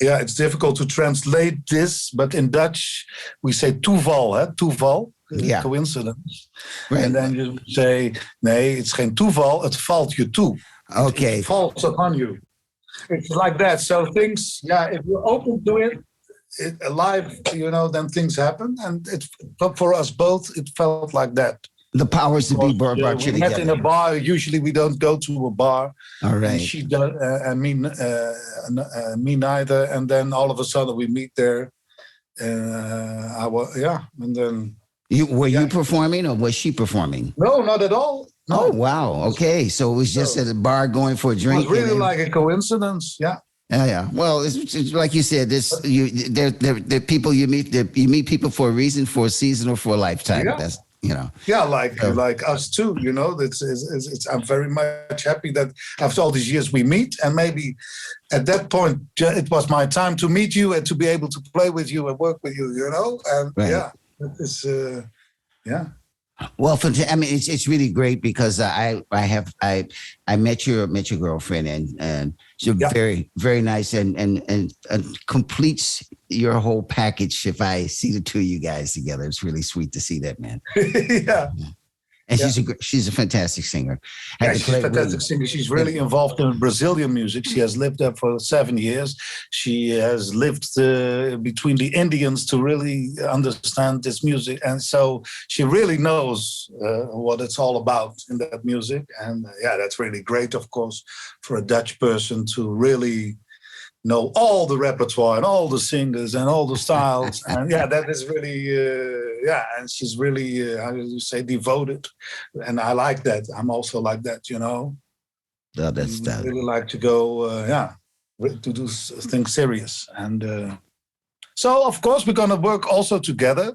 It's difficult to translate this, but in Dutch we say toeval, toeval. Coincidence. Right. And then you say, nee, it's geen toeval, het valt je toe. Okay. It falls upon you. It's like that. So things, if you're open to it alive, you know, then things happen. And for us both, it felt like that. The powers that be brought you together. We met in a bar. Usually we don't go to a bar. All right. And she does, and me neither. And then all of a sudden we meet there. And then... Were you performing or was she performing? No, not at all. No. Oh, wow. Okay. So it was just at a bar going for a drink. It was really like a coincidence. Yeah. Yeah. Well, it's like you said, they're people you meet people for a reason, for a season, or for a lifetime. Yeah. That's, you know. Yeah, like us too, you know. I'm very much happy that after all these years we meet, and maybe at that point it was my time to meet you and to be able to play with you and work with you, you know. And it is, Well, I mean, it's really great because I met your girlfriend and she's very, very nice and completes your whole package. If I see the two of you guys together, it's really sweet to see that, man. Yeah. And she's a fantastic singer. She's a fantastic singer. She's really involved in Brazilian music. She has lived there for 7 years. She has lived between the Indians to really understand this music. And so she really knows what it's all about in that music. And that's really great, of course, for a Dutch person to really know all the repertoire and all the singers and all the styles. And that is really, and she's really, how do you say, devoted. And I like that. I'm also like that, you know. Yeah, that's that. I really like to go, to do things serious. And so, of course, we're going to work also together.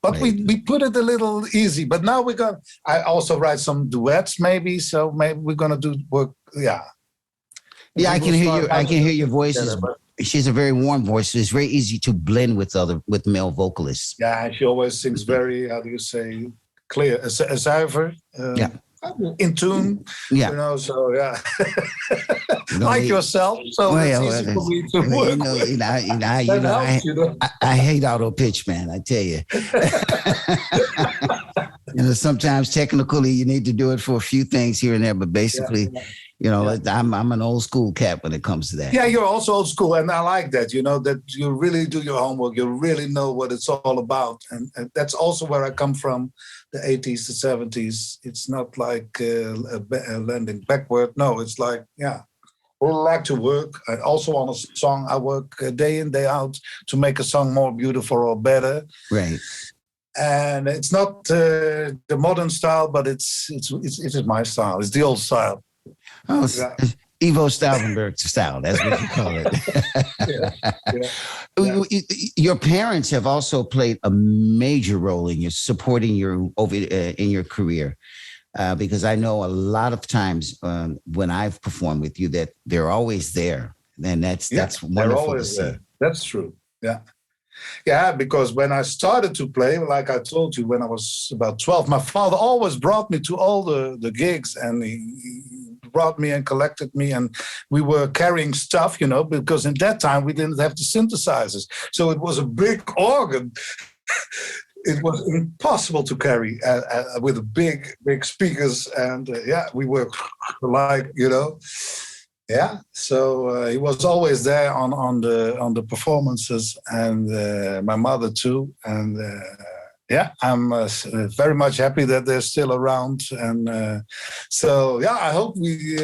But we put it a little easy. But now I also write some duets maybe. So maybe we're going to do work, Yeah, I can hear your voice. She's a very warm voice. So it's very easy to blend with male vocalists. Yeah, she always sings very, how do you say, clear, zuiver. in tune. Yeah. You know, so yeah. Like yourself. So it's easy for me to work with. That helps, you know. I hate auto pitch, man. I tell you. Sometimes technically you need to do it for a few things here and there, but basically, I'm an old school cat when it comes to that. Yeah, you're also old school, and I like that. You know, that you really do your homework. You really know what it's all about, and that's also where I come from. The 80s, the 70s. It's not like landing backward. No, it's like, we like to work. Also on a song, I work day in, day out to make a song more beautiful or better. Right. And it's not the modern style, but it is my style. It's the old style. Oh, Ivo Stuivenberg style. That's what you call it. Your parents have also played a major role in your supporting you in your career, because I know a lot of times when I've performed with you that they're always there, and that's wonderful to see. There. That's true. Yeah. Yeah, because when I started to play, like I told you, when I was about 12, my father always brought me to all the gigs, and he brought me and collected me, and we were carrying stuff, you know, because in that time we didn't have the synthesizers. So it was a big organ. It was impossible to carry with big speakers. And we were like, you know. Yeah, so he was always there on the performances, and my mother too. And I'm very much happy that they're still around. And I hope we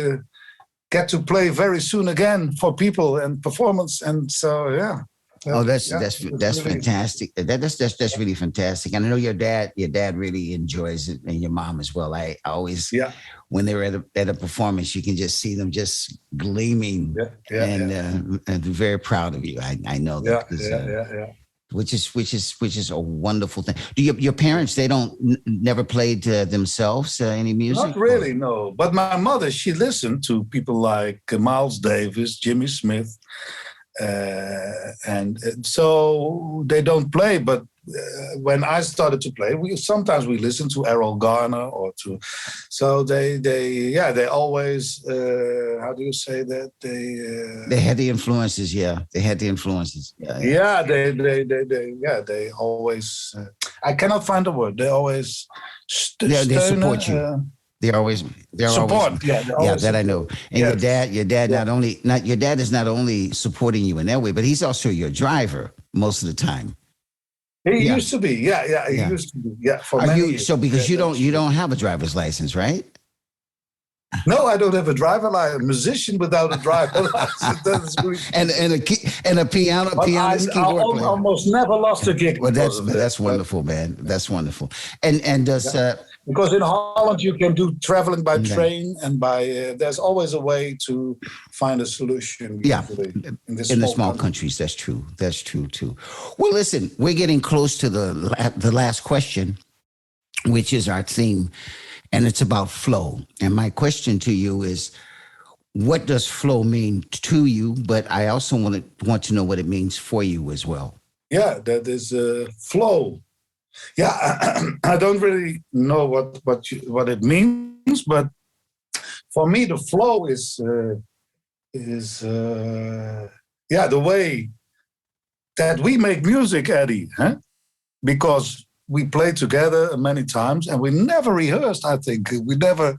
get to play very soon again for people and performance. And so Oh, that's really fantastic. That's really fantastic. And I know your dad really enjoys it, and your mom as well. I always, when they're at a performance, you can just see them just gleaming, and very proud of you. I know that. Which is a wonderful thing. Do your parents? They never played themselves any music? Not really, no. But my mother, she listened to people like Miles Davis, Jimmy Smith. And so they don't play, but when I started to play, we sometimes listen to Errol Garner or to, so they always how do you say that they had the influences, they had the influences, they always I cannot find the word, they always they support you. They're always support. That I know. And your dad your dad is not only supporting you in that way, but he's also your driver most of the time. He used to be, he used to be, for many years. So because you don't have a driver's license, right? No, I don't have a driver license. A musician without a driver license. That's really... and a pianist, keyboard player. I almost never lost a gig. Well, that's wonderful, man. That's wonderful. And does because in Holland you can do traveling by train and by there's always a way to find a solution. In the small countries, that's true. That's true too. Well, listen, we're getting close to the last question, which is our theme. And it's about flow. And my question to you is, what does flow mean to you? But I also want to know what it means for you as well. Yeah, that is flow. Yeah, I don't really know what it means, but for me, the flow is the way that we make music, Eddie. Huh? Because we played together many times, and we never rehearsed. I think we never.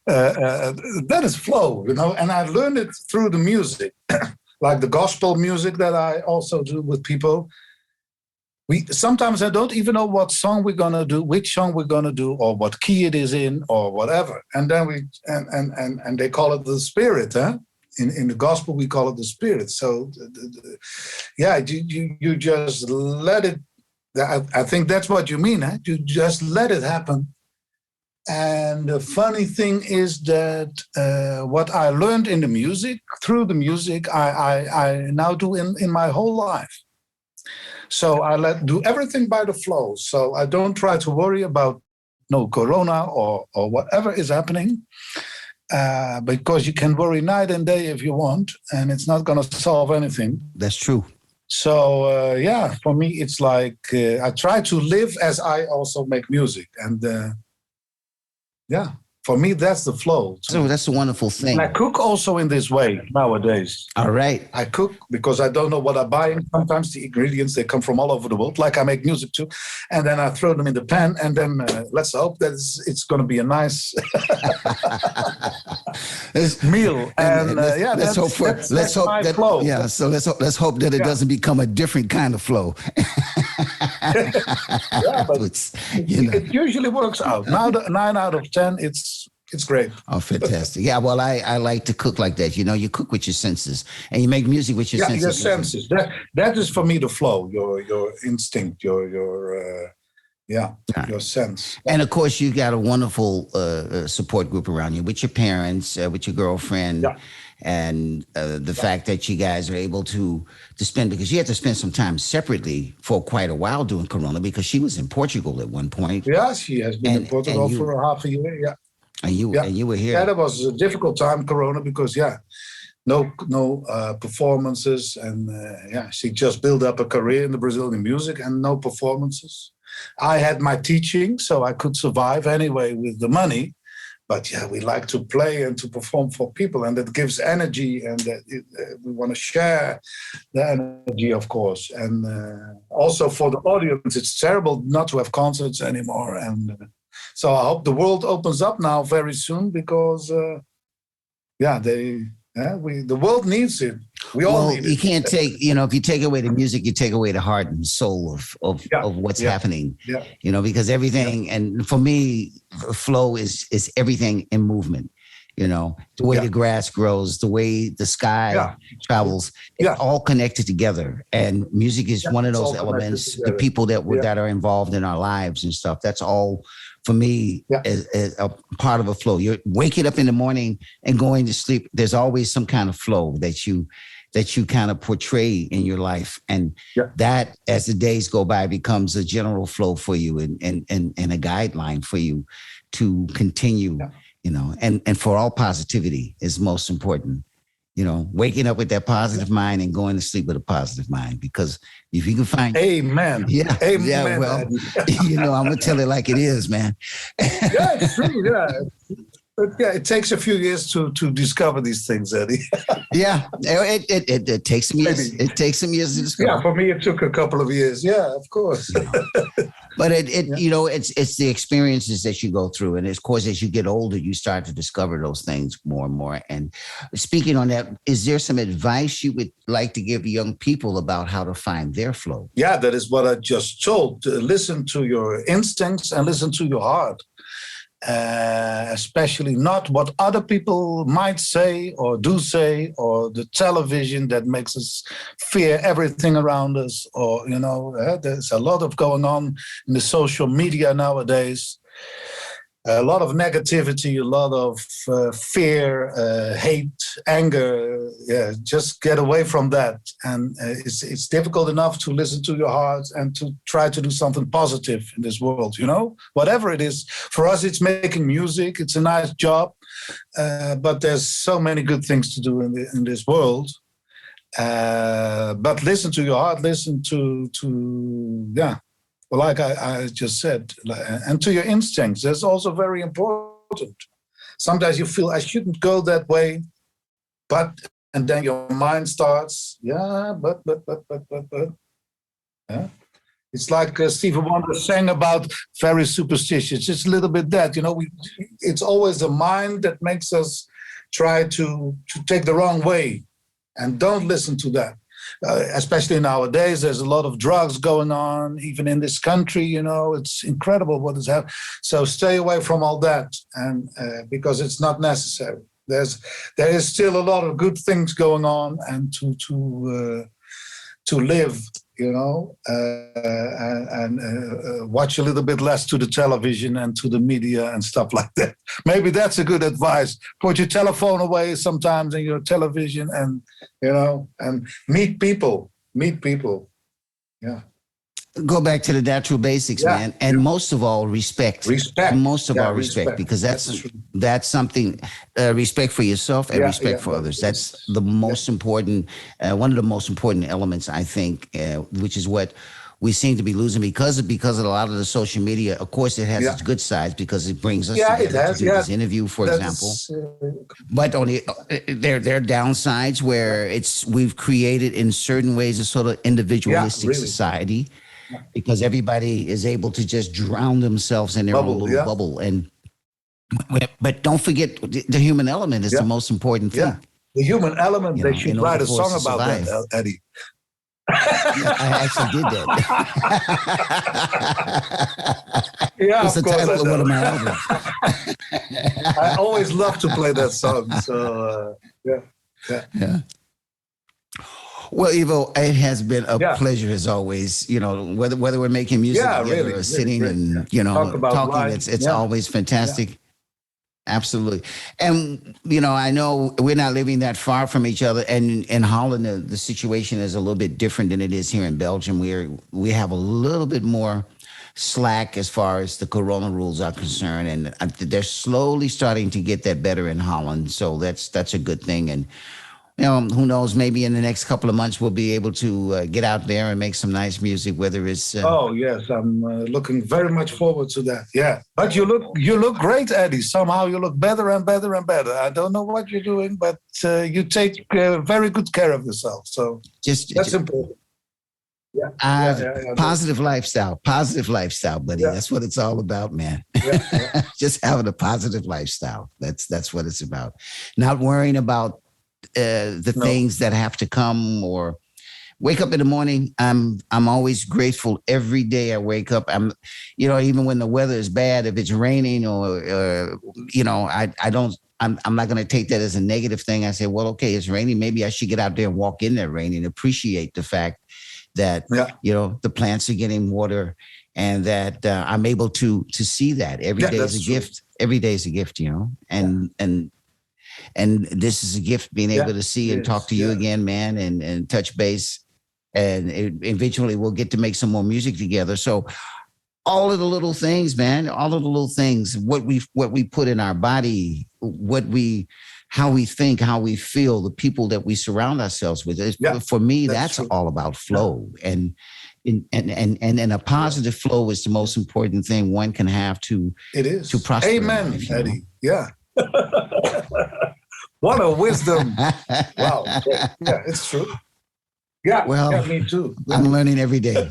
That is flow, you know. And I learned it through the music, like the gospel music that I also do with people. Sometimes I don't even know what song we're gonna do, which song we're gonna do, or what key it is in, or whatever. And then and they call it the spirit, huh? In the gospel we call it the spirit. So you just let it. I think that's what you mean, huh? You just let it happen. And the funny thing is that what I learned in the music, through the music, I now do in my whole life. So I do everything by the flow. So I don't try to worry about corona or whatever is happening, because you can worry night and day if you want, and it's not going to solve anything. That's true. So for me, it's like I try to live as I also make music, and For me, that's the flow. So that's a wonderful thing. And I cook also in this way nowadays. All right. I cook because I don't know what I'm buying. Sometimes the ingredients, they come from all over the world, like I make music too. And then I throw them in the pan, and then let's hope that it's going to be a nice meal. And let's hope that flow. Yeah, so let's hope that it doesn't become a different kind of flow. Yeah, but it usually works out. Now, 9 out of 10, it's great. Oh, fantastic. Yeah, well, I like to cook like that. You know, you cook with your senses and you make music with your senses. Your senses. That is for me the flow, your instinct, your sense. And of course, you got a wonderful support group around you with your parents, with your girlfriend. Yeah. And the fact that you guys are able to spend, because you had to spend some time separately for quite a while during Corona, because she was in Portugal at one point. Yeah, she has been in Portugal for half a year. Yeah, and you were here. Yeah, that was a difficult time, Corona, because no performances, and she just built up a career in the Brazilian music, and no performances. I had my teaching, so I could survive anyway with the money. But we like to play and to perform for people, and that gives energy, and that we want to share the energy, of course. And also for the audience, it's terrible not to have concerts anymore. And so I hope the world opens up now very soon, because the world needs it. We all need it. You can't take, if you take away the music, you take away the heart and soul of what's happening. Yeah. Because everything, and for me, flow is everything in movement. The way the grass grows, the way the sky travels, it's all connected together. And music is one of those elements. The people that are involved in our lives and stuff, that's all for me is a part of a flow. You're waking up in the morning and going to sleep. There's always some kind of flow that you kind of portray in your life. And that, as the days go by, becomes a general flow for you and a guideline for you to continue. And for all positivity is most important. Waking up with that positive mind and going to sleep with a positive mind, because if you can find... Amen. Yeah. Amen. Yeah, well, I'm going to tell it like it is, man. Yeah, it's true. Yeah. But it takes a few years to discover these things, Eddie. Yeah, it takes some years. Maybe. It takes some years to discover. Yeah, for me it took a couple of years. Yeah, of course. But it's the experiences that you go through, and of course, as you get older, you start to discover those things more and more. And speaking on that, is there some advice you would like to give young people about how to find their flow? Yeah, that is what I just told. Listen to your instincts and listen to your heart. Especially not what other people might say or do say, or the television that makes us fear everything around us, or there's a lot of going on in the social media nowadays. A lot of negativity, a lot of fear, hate, anger. Yeah, just get away from that. And it's difficult enough to listen to your heart and to try to do something positive in this world, whatever it is. For us, it's making music. It's a nice job. But there's so many good things to do in this world. But listen to your heart, listen to well, like I just said, and to your instincts, that's also very important. Sometimes you feel, I shouldn't go that way, and then your mind starts, but. Yeah. It's like Stevie Wonder sang about very superstitious. It's a little bit that, it's always the mind that makes us try to take the wrong way, and don't listen to that. Especially nowadays, there's a lot of drugs going on, even in this country. It's incredible what is happening. So stay away from all that, and because it's not necessary. There is still a lot of good things going on, and to live, and watch a little bit less to the television and to the media and stuff like that. Maybe that's a good advice. Put your telephone away sometimes and your television, and and meet people. Yeah. Go back to the natural basics, man, and most of all, respect. Respect, because that's something. Respect for yourself and respect for others. That's the most important. One of the most important elements, I think, which is what we seem to be losing because of a lot of the social media. Of course, it has its good sides because it brings us together to do this interview, for example. But on there are downsides where we've created in certain ways a sort of individualistic society because everybody is able to just drown themselves in their own little bubble. But don't forget the human element is the most important thing. The human element. They should write a song about that, Eddie. I actually did that. Yeah, it's the title of one of my albums. I always love to play that song. So yeah. Well, Ivo, it has been a pleasure as always. You know, whether we're making music together or sitting and talking, it's always fantastic. Yeah. Absolutely. And, I know we're not living that far from each other. And in Holland, the situation is a little bit different than it is here in Belgium. We have a little bit more slack as far as the corona rules are concerned. And they're slowly starting to get that better in Holland. So that's a good thing. And, who knows, maybe in the next couple of months, we'll be able to get out there and make some nice music, whether it's... Oh, yes. I'm looking very much forward to that. Yeah. But you look great, Eddie. Somehow you look better and better and better. I don't know what you're doing, but you take very good care of yourself. So that's important. Yeah. Positive lifestyle, buddy. Yeah. That's what it's all about, man. Yeah. Just having a positive lifestyle. That's what it's about. Not worrying about things that have to come or wake up in the morning. I'm always grateful every day I wake up. I'm even when the weather is bad, if it's raining or I'm not going to take that as a negative thing. I say, well, okay, it's raining. Maybe I should get out there and walk in that rain and appreciate the fact that, the plants are getting water and that I'm able to see that every day is a gift. Every day is a gift, and this is a gift, being able to see and talk to you again, man, and touch base. And eventually we'll get to make some more music together. So all of the little things, man, what we put in our body, how we think, how we feel, the people that we surround ourselves with. For me, that's all about flow. And a positive flow is the most important thing one can have to prosper. Amen, life, Eddie. Yeah. What a wisdom. Wow. Yeah, it's true. Yeah, well, me too. I'm learning every day.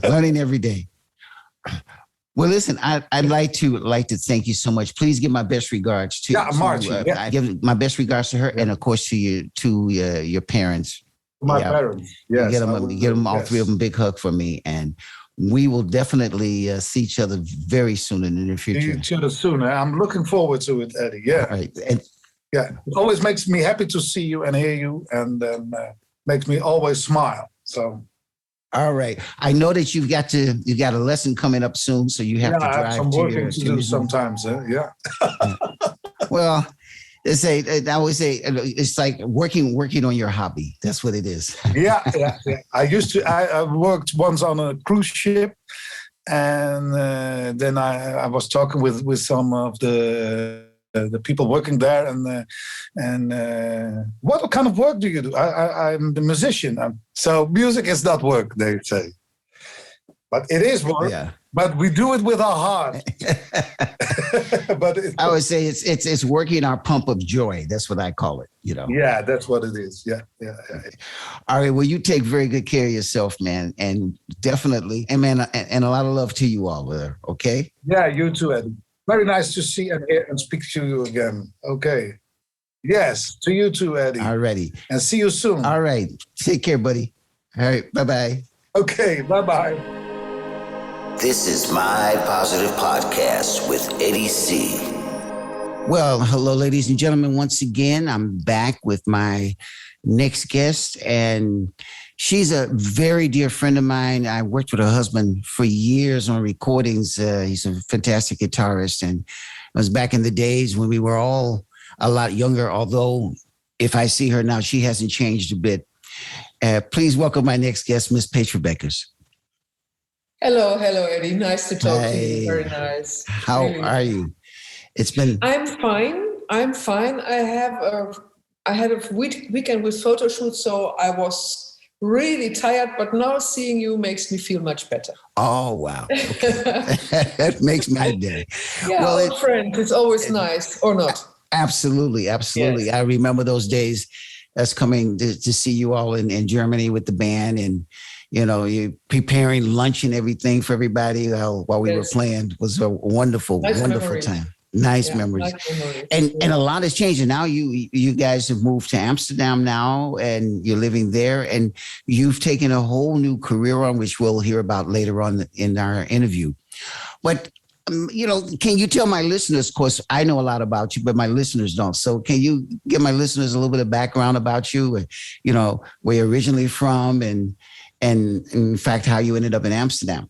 Well, listen, I'd like to thank you so much. Please give my best regards to Margie. I give my best regards to her and of course to your parents. My parents. Yes. Give them all three of them a big hug for me, and we will definitely see each other very soon in the near future. See each other soon. I'm looking forward to it, Eddie. Yeah. All right. It always makes me happy to see you and hear you, and makes me always smile. So. All right. I know that you got a lesson coming up soon, so you have to drive. I have some working to do sometimes. Yeah. Well, I always say it's like working on your hobby. That's what it is. Yeah. I worked once on a cruise ship, and then I was talking with some of the people working there, and what kind of work do you do? I'm the musician. So music is not work, they say, but it is work. Yeah. But we do it with our heart. But I always say it's working our pump of joy. That's what I call it. Yeah, that's what it is. Yeah. All right. Well, you take very good care of yourself, man, and definitely, and man, and a lot of love to you all there. Okay. Yeah, you too, Eddie. Very nice to see and hear and speak to you again. Okay. Yes, to you too, Eddie. All righty. And see you soon. All right. Take care, buddy. All right. Bye-bye. Okay. Bye-bye. This is My Positive Podcast with Eddie C. Well, hello, ladies and gentlemen. Once again, I'm back with my next guest, and she's a very dear friend of mine. I worked with her husband for years on recordings. He's a fantastic guitarist, and it was back in the days when we were all a lot younger, although if I see her now, she hasn't changed a bit. Please welcome my next guest, Miss Petra Beckers. Hello, Eddie. Nice to talk to you. Very nice. How are you? It's been... I'm fine. I had a weekend with photo shoot, so I was really tired, but now seeing you makes me feel much better. Oh, wow. Okay. That makes my day. Yeah, well, old friend, it's always nice, or not? Absolutely. Absolutely. Yes. I remember those days as coming to see you all in Germany with the band, and, you know, you preparing lunch and everything for everybody while we were playing. It was a wonderful, wonderful time. Nice memories. And a lot has changed. And now you guys have moved to Amsterdam now, and you're living there, and you've taken a whole new career on, which we'll hear about later on in our interview. But, you know, can you tell my listeners, of course, I know a lot about you, but my listeners don't. So can you give my listeners a little bit of background about you, you know, where you're originally from, and in fact, how you ended up in Amsterdam?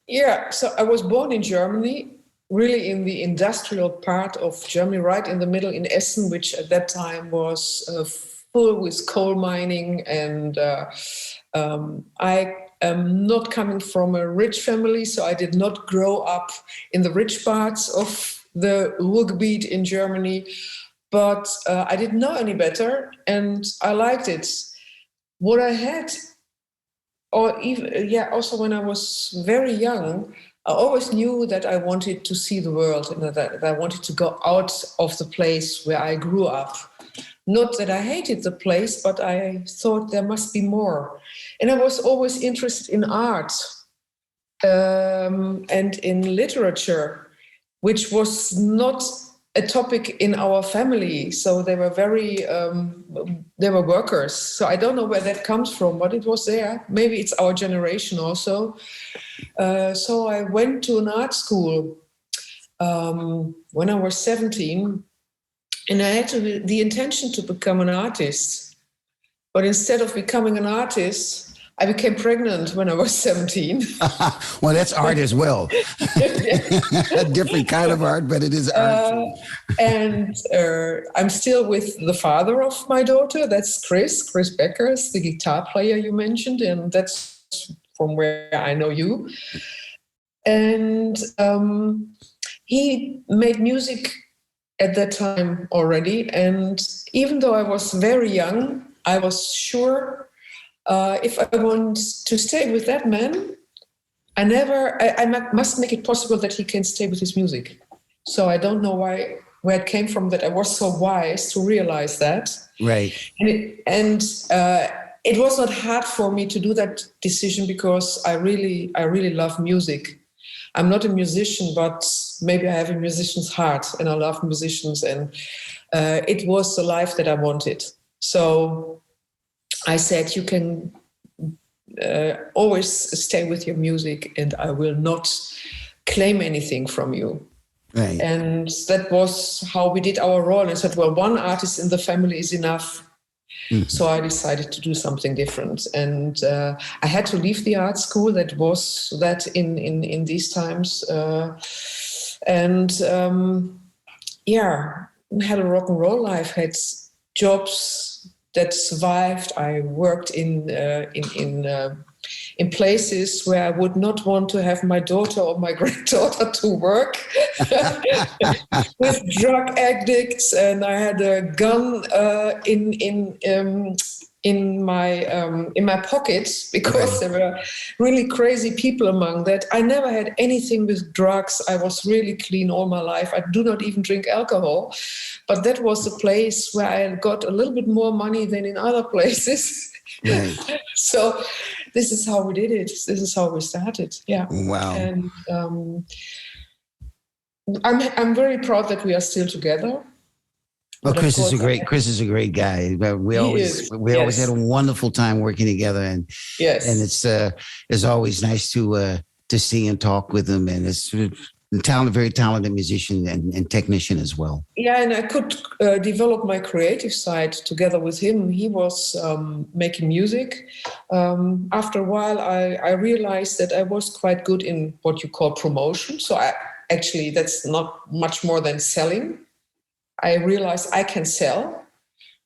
Yeah, so I was born in Germany, really in the industrial part of Germany, right in the middle in Essen, which at that time was full with coal mining. And I am not coming from a rich family, so I did not grow up in the rich parts of the Ruhrgebiet in Germany. But I didn't know any better, and I liked it. What I had, or even, also when I was very young, I always knew that I wanted to see the world, and that I wanted to go out of the place where I grew up. Not that I hated the place, but I thought there must be more. And I was always interested in art and in literature, which was not a topic in our family. So they were they were workers. So I don't know where that comes from, but it was there. Maybe it's our generation also. So I went to an art school when I was 17, and I had the intention to become an artist. But instead of becoming an artist, I became pregnant when I was 17. Well, that's art as well. A different kind of art, but it is art. And I'm still with the father of my daughter. That's Chris Beckers, the guitar player you mentioned. And that's from where I know you. And he made music at that time already. And even though I was very young, I was sure if I want to stay with that man, I must make it possible that he can stay with his music. So I don't know where it came from that I was so wise to realize that. Right. And it was not hard for me to do that decision because I really love music. I'm not a musician, but maybe I have a musician's heart, and I love musicians, and it was the life that I wanted. So I said, you can always stay with your music, and I will not claim anything from you. Right. And that was how we did our role. And I said, well, one artist in the family is enough. Mm-hmm. So I decided to do something different. And I had to leave the art school. That was that in these times. Had a rock and roll life, had jobs that survived. I worked in places where I would not want to have my daughter or my granddaughter to work with drug addicts, and I had a gun in my pocket because there were really crazy people among that. I never had anything with drugs. I was really clean all my life. I do not even drink alcohol. But that was a place where I got a little bit more money than in other places. Right. So this is how we did it. This is how we started. Yeah. Wow. And I'm very proud that we are still together. Well, Chris is a great guy. We always had a wonderful time working together, and it's always nice to see and talk with him, and it's very talented musician and technician as well. Yeah, and I could develop my creative side together with him. He was making music. After a while, I realized that I was quite good in what you call promotion. So that's not much more than selling. I realized I can sell.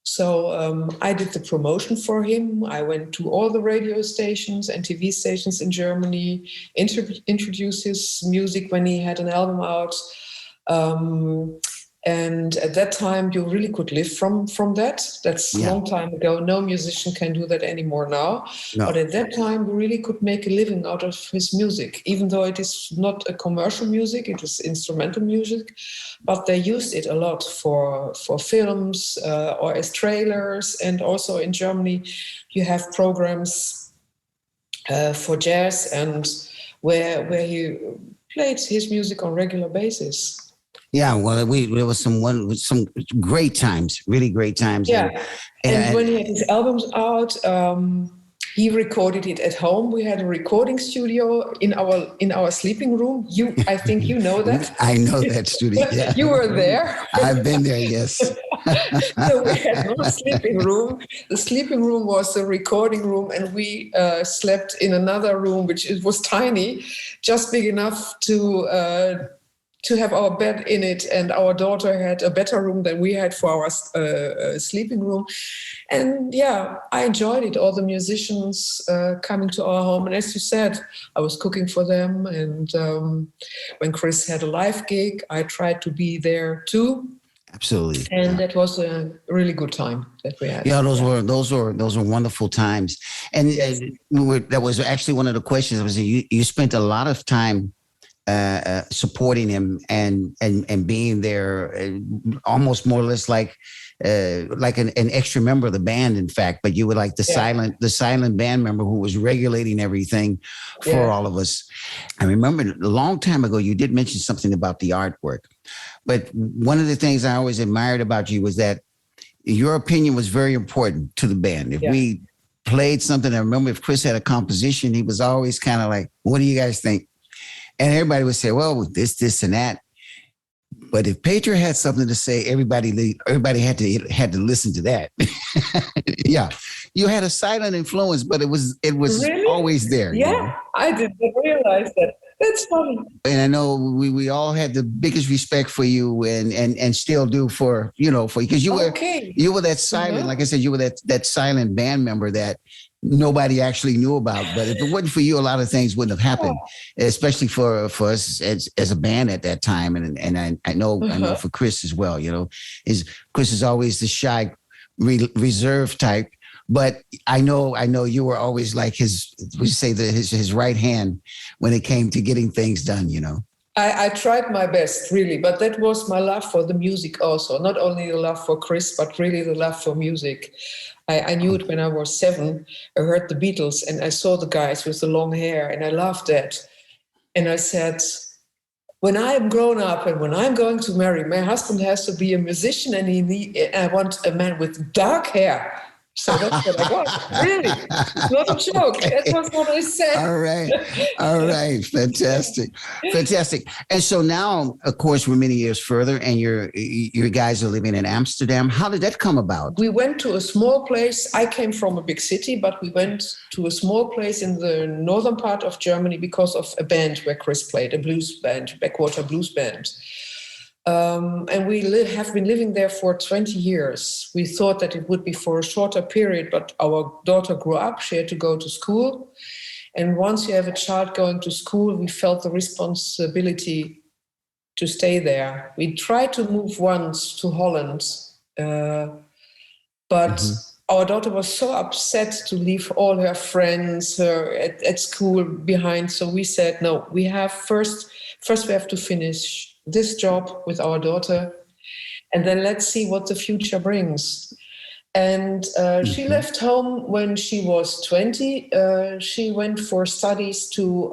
So I did the promotion for him. I went to all the radio stations and TV stations in Germany, introduced his music when he had an album out. And at that time, you really could live from that. That's a long time ago. No musician can do that anymore now. No. But at that time, we really could make a living out of his music, even though it is not a commercial music, it is instrumental music. But they used it a lot for films or as trailers. And also in Germany, you have programs for jazz and where he played his music on regular basis. Yeah, well, there was some great times, really great times. Yeah, and when he had his albums out, he recorded it at home. We had a recording studio in our sleeping room. I think you know that. I know that studio. Yeah. You were there. I've been there. Yes. So we had no sleeping room. The sleeping room was the recording room, and we slept in another room, which was tiny, just big enough to have our bed in it, and our daughter had a better room than we had for our sleeping room. And yeah, I enjoyed it. All the musicians coming to our home. And as you said, I was cooking for them. And when Chris had a live gig, I tried to be there too. Absolutely. And that was a really good time that we had. Yeah, those were wonderful times. And yes. That was actually one of the questions. Was you spent a lot of time supporting him and being there, almost more or less like an extra member of the band, in fact. But you were like the silent band member who was regulating everything for all of us. I remember a long time ago you did mention something about the artwork, but one of the things I always admired about you was that your opinion was very important to the band. If we played something, I remember if Chris had a composition, he was always kind of like, "What do you guys think?" And everybody would say, "Well, this, and that." But if Peter had something to say, everybody had to listen to that. Yeah, you had a silent influence, but it was really? Always there. Yeah, you know? I didn't realize that. That's funny. And I know we all had the biggest respect for you, and still do for because you were that silent. Like I said, you were that silent band member that nobody actually knew about. But if it wasn't for you, a lot of things wouldn't have happened, especially for us as a band at that time. And I know for Chris as well, Chris is always the shy, reserved type. But I know you were always like his right hand when it came to getting things done, I tried my best, really, but that was my love for the music also. Not only the love for Chris, but really the love for music. I knew it when I was 7. I heard the Beatles and I saw the guys with the long hair and I loved that. And I said, when I'm grown up and when I'm going to marry, my husband has to be a musician and I want a man with dark hair. So that's what I got. Really, it's not a joke. Okay. That was what I said. All right, fantastic. And so now, of course, we're many years further, and your guys are living in Amsterdam. How did that come about? We went to a small place. I came from a big city, but we went to a small place in the northern part of Germany because of a band where Chris played, a blues band, backwater blues band. And we have been living there for 20 years. We thought that it would be for a shorter period, but our daughter grew up. She had to go to school. And once you have a child going to school, we felt the responsibility to stay there. We tried to move once to Holland, but our daughter was so upset to leave all her friends at school behind. So we said, no, we have first we have to finish this job with our daughter, and then let's see what the future brings. And she left home when she was 20. She went for studies to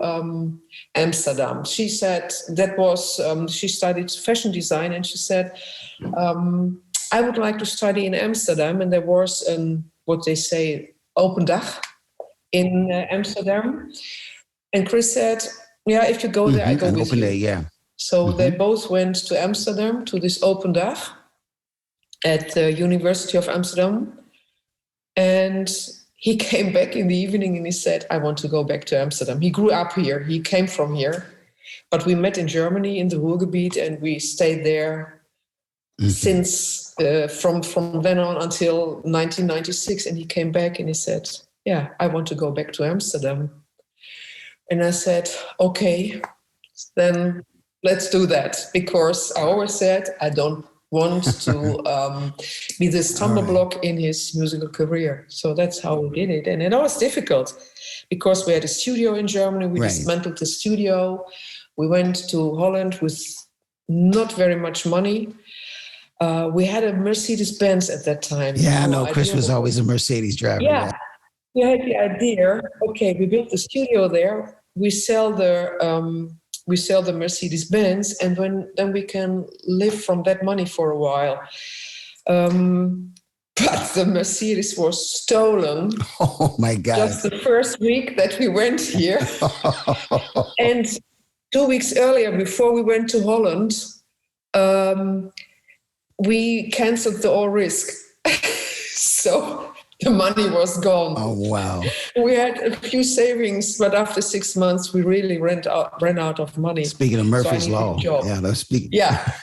Amsterdam. She said she studied fashion design, and she said, I would like to study in Amsterdam. And there was what they say, open dag in Amsterdam. And Chris said, yeah, if you go there, I go with you. Day, yeah. So they both went to Amsterdam to this open dag at the University of Amsterdam. And he came back in the evening and he said, I want to go back to Amsterdam. He grew up here. He came from here. But we met in Germany in the Ruhrgebiet and we stayed there since from then on until 1996. And he came back and he said, yeah, I want to go back to Amsterdam. And I said, okay, then let's do that. Because I always said, I don't want to be the stumble block in his musical career. So that's how we did it. And it was difficult because we had a studio in Germany. We dismantled the studio. We went to Holland with not very much money. We had a Mercedes-Benz at that time. Yeah, I know. Chris was always a Mercedes driver. Yeah. We had the idea, okay, we built the studio there. We sell the Mercedes-Benz, and then we can live from that money for a while. But the Mercedes was stolen. Oh my God. Just the first week that we went here. And 2 weeks earlier, before we went to Holland, we canceled the all risk. So the money was gone. Oh, wow. We had a few savings, but after 6 months, we really ran out of money. Speaking of Murphy's Law. Yeah.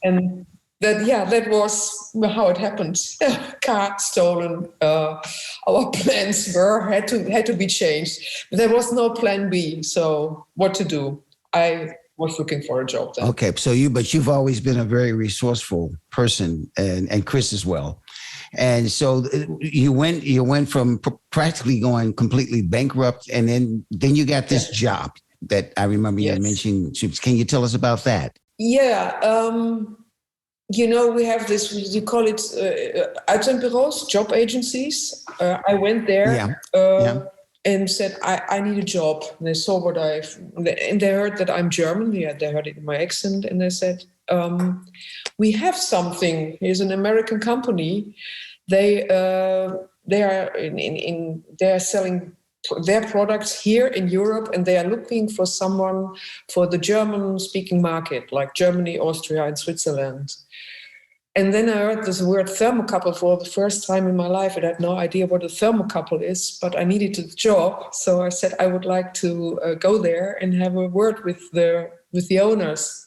And that was how it happened. Car stolen. Our plans had to be changed. But there was no plan B. So what to do? I was looking for a job then. Okay, so you've always been a very resourceful person, and Chris as well. And so you went from practically going completely bankrupt, and then you got this job that I remember you mentioned. Can you tell us about that? Yeah, we have this. We call it uitzendbureaus, job agencies. I went there and said I need a job. And they saw and they heard that I'm German. Yeah, they heard it in my accent, and they said, we have something. Here's an American company. They are selling their products here in Europe, and they are looking for someone for the German-speaking market, like Germany, Austria, and Switzerland. And then I heard this word thermocouple for the first time in my life. I had no idea what a thermocouple is, but I needed a job. So I said I would like to go there and have a word with the owners.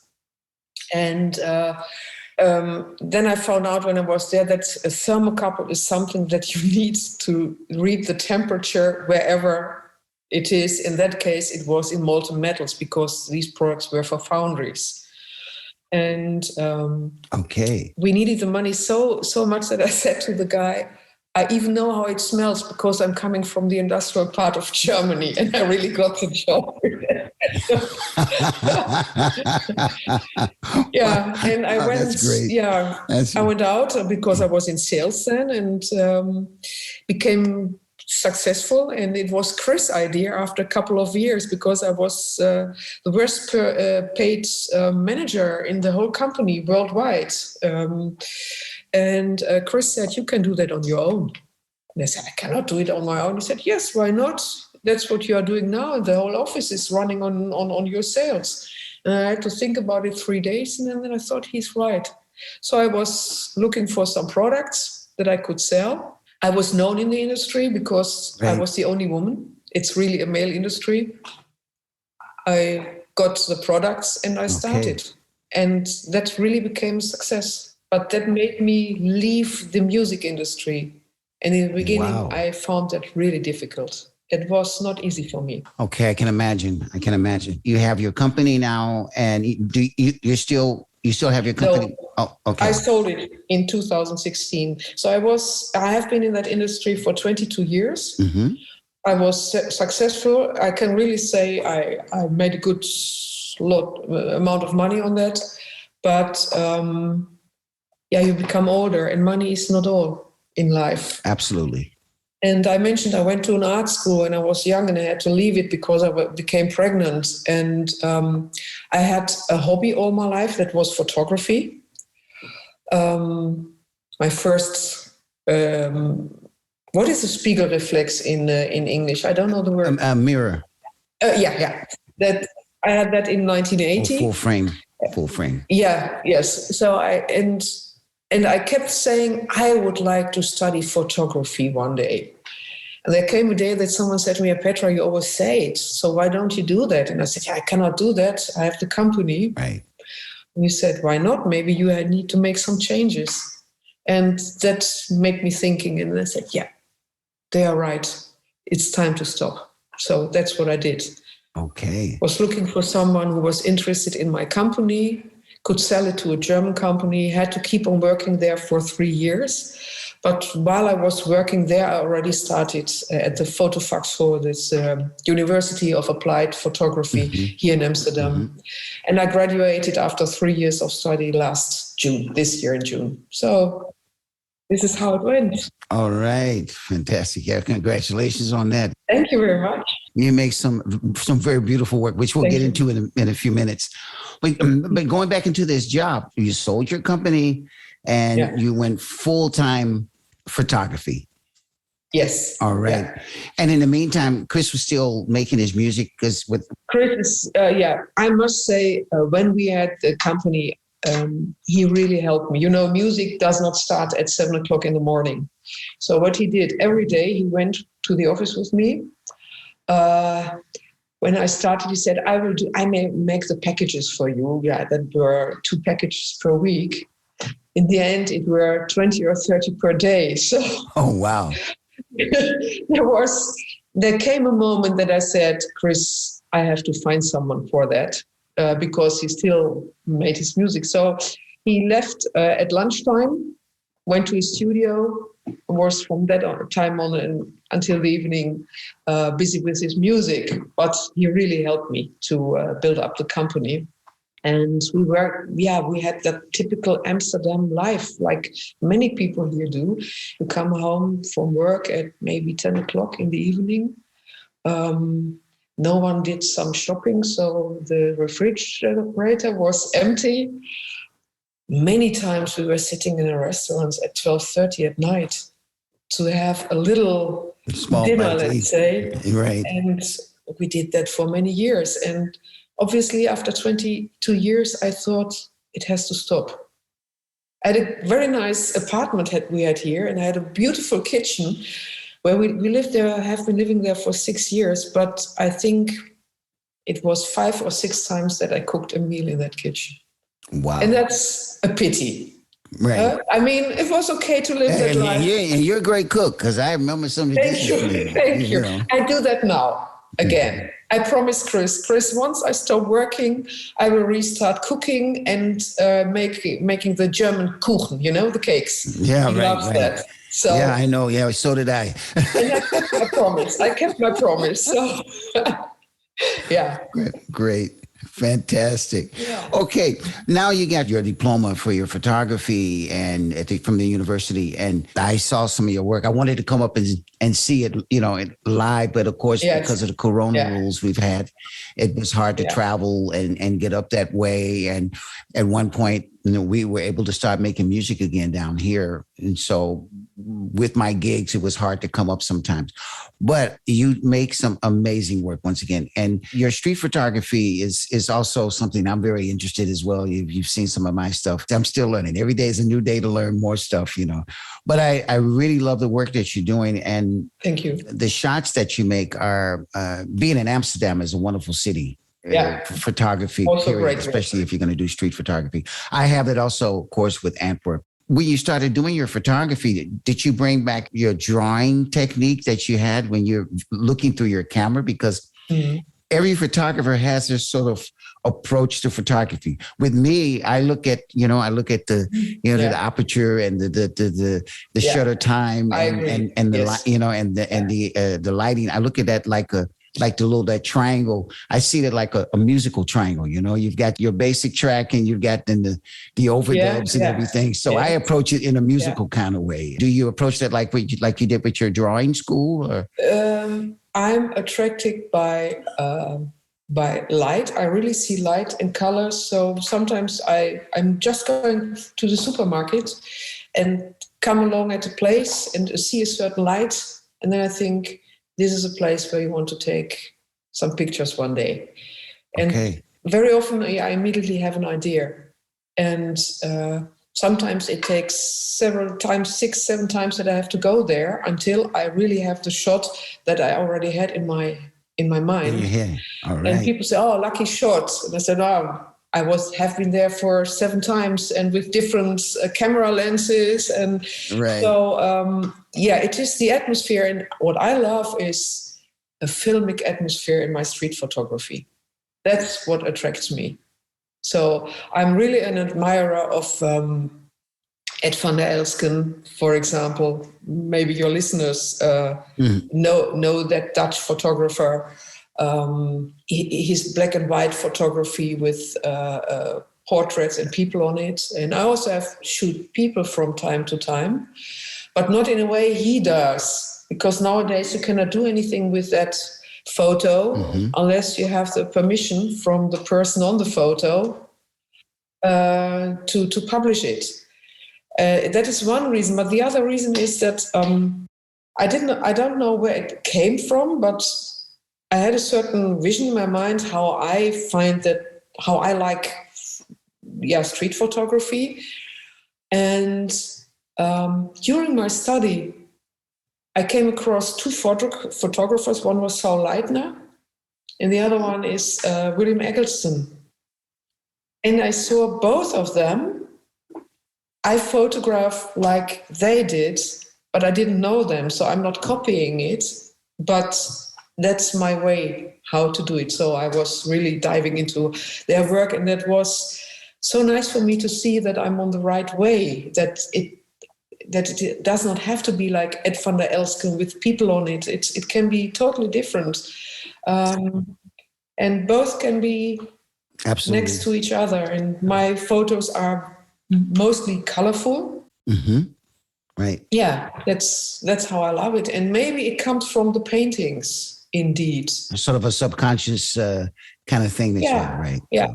And then I found out when I was there that a thermocouple is something that you need to read the temperature wherever it is. In that case, it was in molten metals because these products were for foundries. And we needed the money so much that I said to the guy, I even know how it smells because I'm coming from the industrial part of Germany, and I really got the job. And I went. That's great. I went out because I was in sales then, and became successful. And it was Chris' idea after a couple of years because I was the worst paid manager in the whole company worldwide. And Chris said, you can do that on your own. And I said, I cannot do it on my own. He said, yes, why not? That's what you are doing now. And the whole office is running on your sales. And I had to think about it 3 days. And then I thought, he's right. So I was looking for some products that I could sell. I was known in the industry because I was the only woman. It's really a male industry. I got the products and I started. And that really became a success. But that made me leave the music industry. And in the beginning, I found that really difficult. It was not easy for me. Okay, I can imagine. You have your company now, and you still have your company? No, oh, okay. I sold it in 2016. So I have been in that industry for 22 years. Mm-hmm. I was successful. I can really say I made a good amount of money on that. But you become older, and money is not all in life. Absolutely. And I mentioned I went to an art school and I was young and I had to leave it because I became pregnant. And I had a hobby all my life that was photography. My first, what is a Spiegelreflex in English? I don't know the word. Mirror. That I had that in 1980. Full frame. Yeah. Yes. So And I kept saying, I would like to study photography one day. And there came a day that someone said to me, Petra, you always say it. So why don't you do that? And I said, I cannot do that. I have the company. Right. And he said, why not? Maybe you need to make some changes. And that made me thinking. And I said, yeah, they are right. It's time to stop. So that's what I did. Okay. Was looking for someone who was interested in my company, could sell it to a German company, had to keep on working there for 3 years. But while I was working there, I already started at the Fotofachschool, this University of Applied Photography here in Amsterdam. And I graduated after 3 years of study this year in June. So this is how it went. All right. Fantastic. Yeah, congratulations on that. Thank you very much. You make some very beautiful work, which we'll get into in a few minutes. But going back into this job, you sold your company and you went full-time photography. Yes. All right. Yeah. And in the meantime, Chris was still making his music because with Chris is, I must say, when we had the company, he really helped me. You know, music does not start at 7:00 in the morning. So what he did every day, he went to the office with me. When I started, he said, I may make the packages for you. Yeah, that were 2 packages per week. In the end, it were 20 or 30 per day. So, oh, wow. There came a moment that I said, Chris, I have to find someone for that because he still made his music. So he left at lunchtime, went to his studio, was from that time on and until the evening busy with his music. But he really helped me to build up the company. And we had that typical Amsterdam life, like many people here do. You come home from work at maybe 10:00 in the evening. No one did some shopping, so the refrigerator was empty. Many times we were sitting in a restaurant at 12:30 at night to have a little small dinner, let's say. Right. And we did that for many years. And obviously, after 22 years, I thought it has to stop. I had a very nice apartment we had here, and I had a beautiful kitchen where we lived there. I have been living there for 6 years, but I think it was 5 or 6 times that I cooked a meal in that kitchen. Wow. And that's a pity. Right. I mean, it was okay to live that life. And you're a great cook, because I remember some of the dishes. Thank you. I do that now. Again, I promise Chris, once I stop working, I will restart cooking and making the German Kuchen, you know, the cakes. Yeah, he loves that. So, yeah, I know. Yeah, so did I. And I kept my promise. So, yeah. Great. Fantastic. Yeah. Okay, now you got your diploma for your photography and from the university, and I saw some of your work. I wanted to come up and see it, live, but of course, because of the corona rules we've had, it was hard to travel and get up that way. And at one point, we were able to start making music again down here. And so with my gigs, it was hard to come up sometimes. But you make some amazing work once again. And your street photography is also something I'm very interested as well. You've seen some of my stuff. I'm still learning. Every day is a new day to learn more stuff, But I really love the work that you're doing. And thank you. The shots that you make are, being in Amsterdam is a wonderful city. Photography, period, especially if you're going to do street photography. I have it also, of course, with Antwerp. When you started doing your photography, did you bring back your drawing technique that you had when you're looking through your camera? Because every photographer has their sort of approach to photography. With me, I look at the the aperture and the shutter time and the lighting. I look at that like that triangle. I see that like a musical triangle. You've got your basic track and you've got then the overdubs and everything. So I approach it in a musical kind of way. Do you approach that like you did with your drawing school? Or? I'm attracted by light. I really see light and colors. So sometimes I'm just going to the supermarket and come along at a place and see a certain light, and then I think, this is a place where you want to take some pictures one day. And very often I immediately have an idea. And sometimes it takes 6, 7 times that I have to go there until I really have the shot that I already had in my mind. All right. And people say, oh, lucky shot. And I said, I have been there for 7 times and with different camera lenses. And so, it is the atmosphere. And what I love is a filmic atmosphere in my street photography. That's what attracts me. So I'm really an admirer of Ed van der Elsken, for example. Maybe your listeners know that Dutch photographer. His black and white photography with portraits and people on it. And I also have shoot people from time to time, but not in a way he does, because nowadays you cannot do anything with that photo unless you have the permission from the person on the photo to publish it. That is one reason, but the other reason is that I don't know where it came from, but I had a certain vision in my mind how I like street photography. And during my study, I came across two photographers. One was Saul Leitner, and the other one is William Eggleston. And I saw both of them. I photograph like they did, but I didn't know them, so I'm not copying it, but that's my way how to do it. So I was really diving into their work, and that was so nice for me to see that I'm on the right way, that it does not have to be like Ed van der Elsken with people on it. It can be totally different. And both can be absolutely next to each other. And my photos are mostly colorful. Right. Yeah, that's how I love it. And maybe it comes from the paintings, indeed. Sort of a subconscious kind of thing that you have, right? Yeah.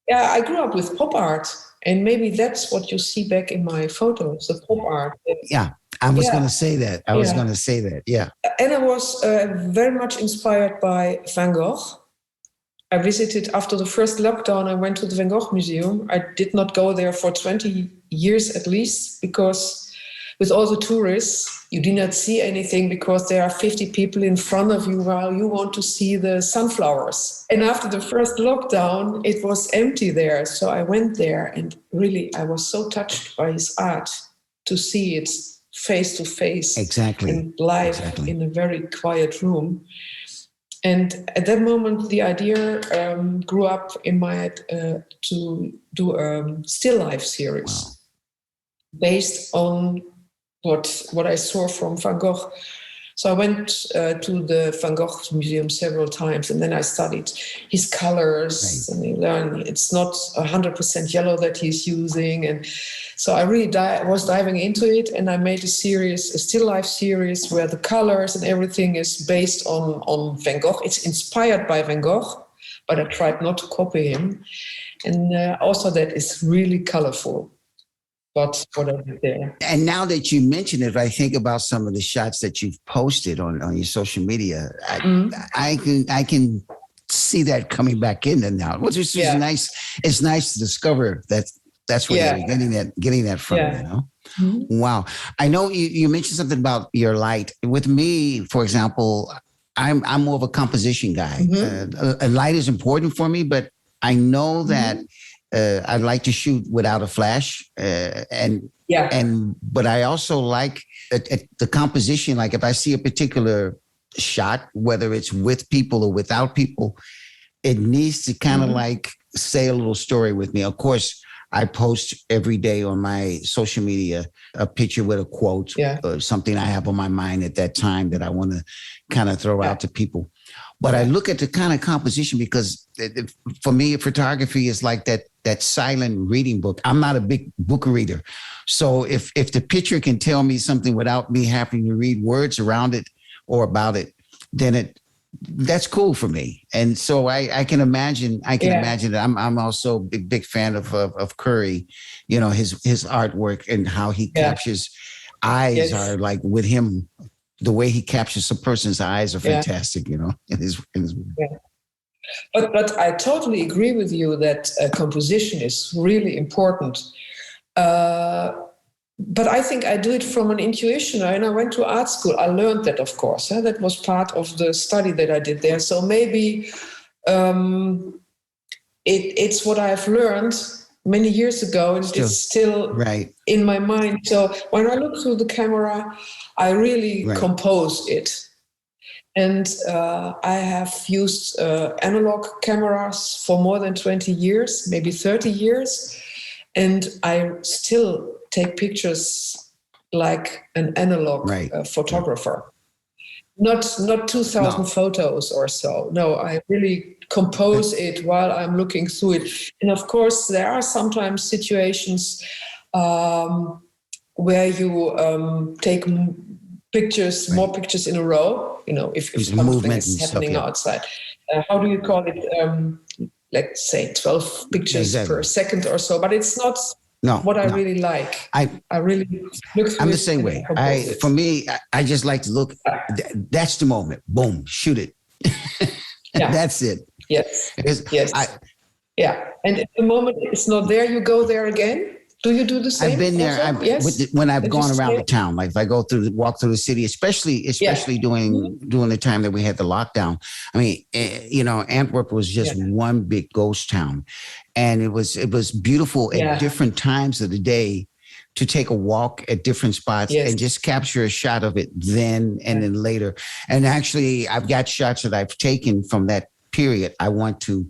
Yeah, I grew up with pop art, and maybe that's what you see back in my photos, the pop art. Yeah, I was going to say that. I was going to say that, yeah. And I was very much inspired by Van Gogh. I visited, after the first lockdown, I went to the Van Gogh Museum. I did not go there for 20 years at least, because with all the tourists, you do not see anything because there are 50 people in front of you while you want to see the sunflowers. And after the first lockdown, it was empty there. So I went there, and really, I was so touched by his art to see it face to face. Exactly. And live in a very quiet room. And at that moment, the idea grew up in my head to do a still life series based on what I saw from Van Gogh. So I went to the Van Gogh Museum several times, and then I studied his colors, and you learn it's not 100% yellow that he's using. And so I really was diving into it, and I made a still life series where the colors and everything is based on Van Gogh. It's inspired by Van Gogh, but I tried not to copy him. And also that is really colorful. But what I did there. And now that you mention it, I think about some of the shots that you've posted on your social media. I can see that coming back in now, which is nice. It's nice to discover that's where you're getting that from. You know, wow. I know you mentioned something about your light. With me, for example, I'm more of a composition guy. A light is important for me, but I know that. I'd like to shoot without a flash, but I also like the composition. Like if I see a particular shot, whether it's with people or without people, it needs to kind of like say a little story with me. Of course, I post every day on my social media a picture with a quote or something I have on my mind at that time that I want to kind of throw out to people. But I look at the kind of composition because for me, photography is like that silent reading book. I'm not a big book reader. So if the picture can tell me something without me having to read words around it or about it, then that's cool for me. And so I can imagine that. I'm also a big fan of Curry, you know, his artwork and how he captures eyes are like with him. The way he captures a person's eyes are fantastic, you know. But I totally agree with you that composition is really important. But I think I do it from an intuition. And I went to art school. I learned that, of course. That was part of the study that I did there. So maybe it's what I've learned many years ago, and it's still in my mind. So when I look through the camera, I really compose it. And I have used analog cameras for more than 20 years, maybe 30 years. And I still take pictures like an analog photographer. Not 2,000 photos or so. No, I really compose it while I'm looking through it. And of course, there are sometimes situations where you take more pictures in a row, if something is happening outside. How do you call it? Let's say 12 pictures per second or so, but it's not what I really like. I really look through I'm the same way. For me, I just like to look. That's the moment. Boom, shoot it. That's it. Yes. Yeah. And at the moment it's not there, you go there again. Do you do the same? I've been there. When I've gone around the town, like if I walk through the city, especially during the time that we had the lockdown. I mean, Antwerp was just one big ghost town, and it was beautiful at different times of the day to take a walk at different spots and just capture a shot of it then and then later. And actually, I've got shots that I've taken from that period. I want to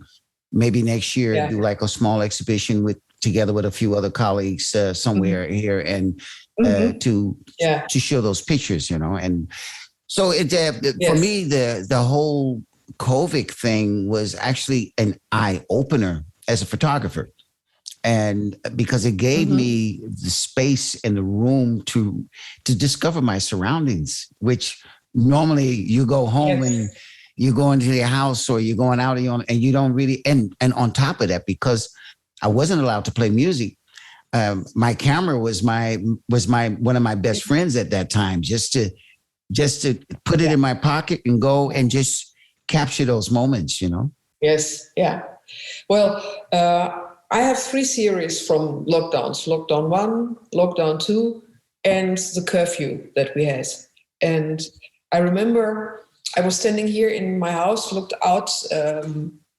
maybe next year do like a small exhibition together with a few other colleagues somewhere here and to show those pictures, and so for me, the whole COVID thing was actually an eye opener as a photographer. And because it gave me the space and the room to discover my surroundings, which normally you go home and you go into your house or you're going out and you don't really, and on top of that, because I wasn't allowed to play music. My camera was one of my best friends at that time, just to put it in my pocket and go and just capture those moments, Yes, yeah. Well, I have 3 series from lockdowns: Lockdown 1, Lockdown 2, and the curfew that we had. And I remember I was standing here in my house, looked out.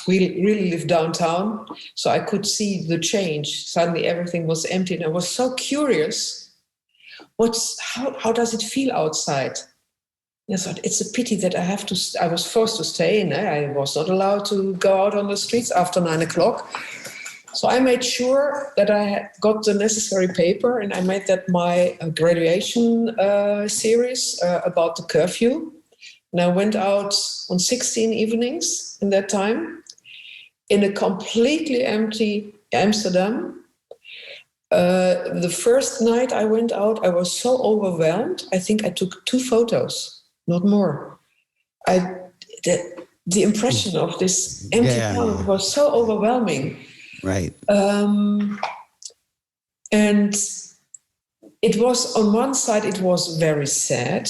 We really live downtown, so I could see the change. Suddenly everything was empty, and I was so curious. How does it feel outside? And I thought, it's a pity that I was forced to stay in. I was not allowed to go out on the streets after 9 o'clock. So I made sure that I had got the necessary paper, and I made that my graduation series about the curfew. And I went out on 16 evenings in that time, in a completely empty Amsterdam. The first night I went out, I was so overwhelmed. I think I took 2 photos, not more. The impression of this empty town was so overwhelming. Right. And it was, on one side, it was very sad.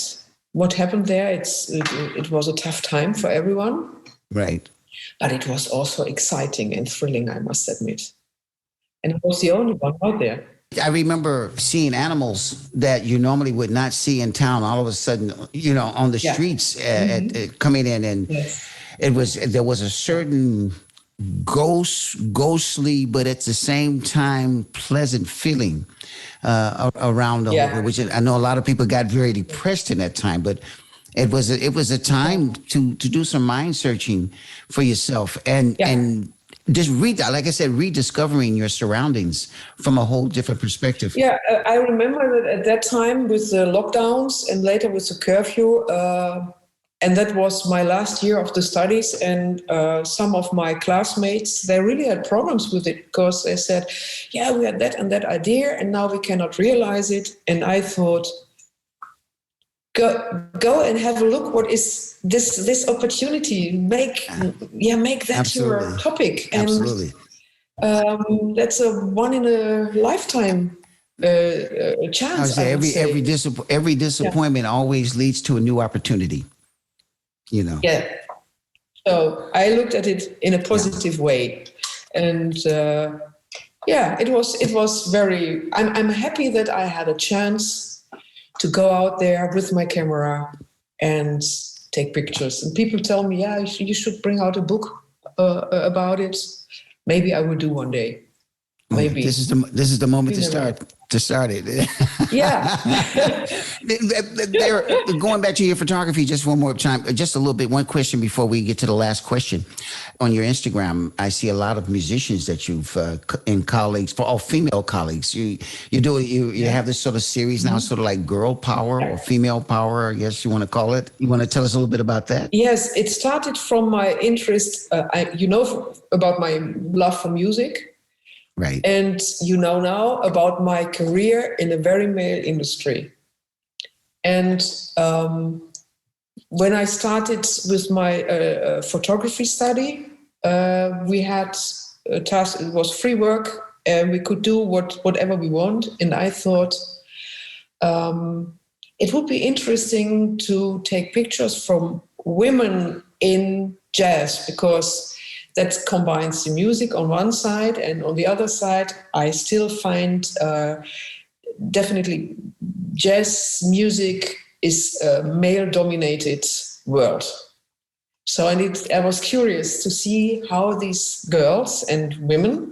What happened there, it was a tough time for everyone. Right. But it was also exciting and thrilling, I must admit. And I was the only one out there. I remember seeing animals that you normally would not see in town all of a sudden, on the streets coming in. And there was a certain ghostly, but at the same time, pleasant feeling around the whole, which I know a lot of people got very depressed in that time, but it was a time to do some mind searching for yourself and just rediscovering your surroundings from a whole different perspective. Yeah, I remember that at that time with the lockdowns and later with the curfew, and that was my last year of the studies, and some of my classmates, they really had problems with it because they said, we had that and that idea and now we cannot realize it. And I thought, go and have a look. What is this opportunity? Make that Absolutely. your topic. And Absolutely. That's a one in a lifetime chance. I would say every disappointment always leads to a new opportunity. Yeah. So I looked at it in a positive way, and it was very. I'm happy that I had a chance to go out there with my camera and take pictures. And people tell me, you should bring out a book about it. Maybe I will do one day. maybe this is the moment to start it. Yeah. Going back to your photography, just one more time, just a little bit. One question before we get to the last question. On your Instagram, I see a lot of musicians that you've and colleagues, for all female colleagues. You have this sort of series now, sort of like girl power or female power, I guess you want to call it. You want to tell us a little bit about that? Yes, it started from my interest. About my love for music. Right. And now about my career in a very male industry. And when I started with my photography study, we had a task. It was free work, and we could do whatever we want. And I thought it would be interesting to take pictures from women in jazz, because that combines the music on one side, and on the other side, I still find definitely jazz music is a male-dominated world. So I was curious to see how these girls and women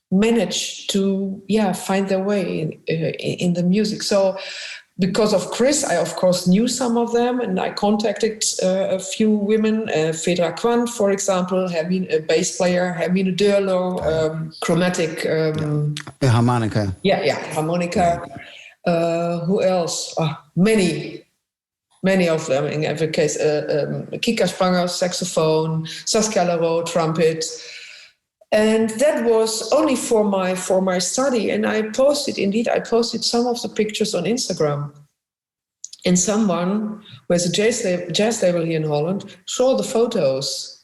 manage to find their way in the music. So because of Chris, I of course knew some of them, and I contacted a few women, Fedra Quant, for example, a bass player, Hermine Deurlo, chromatic. Harmonica. Harmonica. Who else? Many of them. In every case, Kika Spranger, saxophone, Saskia Leroux, trumpet. And that was only for my study. And I posted some of the pictures on Instagram. And someone who has a jazz label here in Holland saw the photos.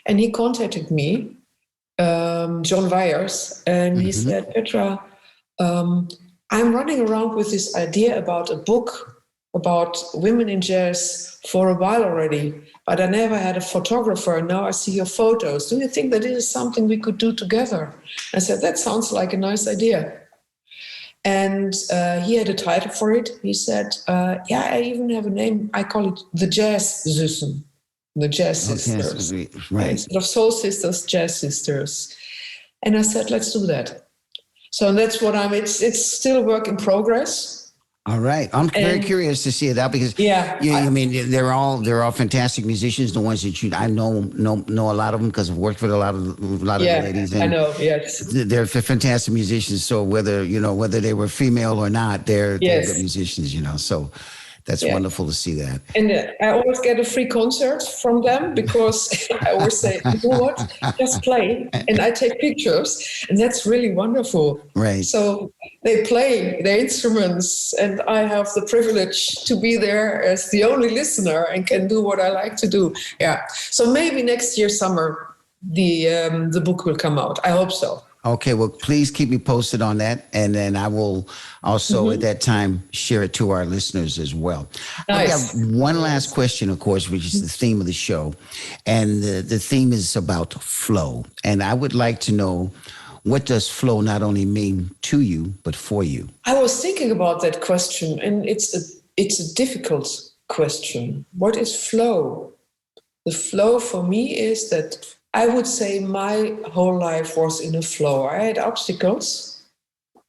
And he contacted me, John Weyers, and he said, Petra, I'm running around with this idea about a book about women in jazz for a while already, but I never had a photographer. Now I see your photos. Do you think that it is something we could do together? I said, that sounds like a nice idea. And he had a title for it. He said, I even have a name. I call it the Jazz Zussen, the Jazz Sisters. Right. Instead of Soul Sisters, Jazz Sisters. And I said, let's do that. So that's what it's still a work in progress. All right, I'm very curious to see it out, because I mean they're all fantastic musicians. The ones that I know a lot of them because I've worked with a lot of the ladies. And I know. Yes, they're fantastic musicians. So whether they were female or not, they're good musicians. So that's wonderful to see that. And I always get a free concert from them, because I always say, you know what, just play, and I take pictures, and that's really wonderful. Right. So they play their instruments, and I have the privilege to be there as the only listener and can do what I like to do. Yeah. So maybe next year summer the book will come out. I hope so. Okay, well, please keep me posted on that, and then I will also at that time share it to our listeners as well. Nice. I got one last question, of course, which is the theme of the show, and the theme is about flow. And I would like to know, what does flow not only mean to you, but for you? I was thinking about that question, and it's a difficult question. What is flow? The flow for me is that I would say my whole life was in a flow. I had obstacles,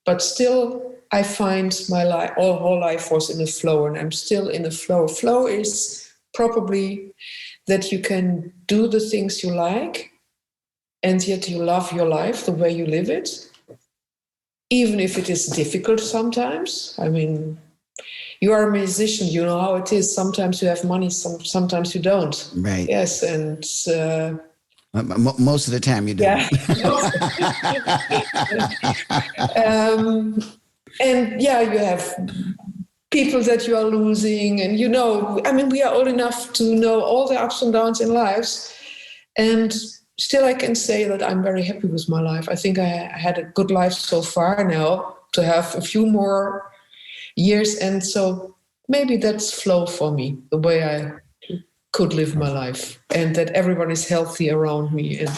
but still I find my whole life was in a flow, and I'm still in a flow. Flow is probably that you can do the things you like, and yet you love your life the way you live it, even if it is difficult sometimes. I mean, you are a musician, you know how it is. Sometimes you have money, sometimes you don't. Right. Yes, and most of the time you do. Yeah. And you have people that you are losing, and we are old enough to know all the ups and downs in lives, and still I can say that I'm very happy with my life. I think I had a good life so far now, to have a few more years, and so maybe that's flow for me, the way I could live my life, and that everyone is healthy around me, and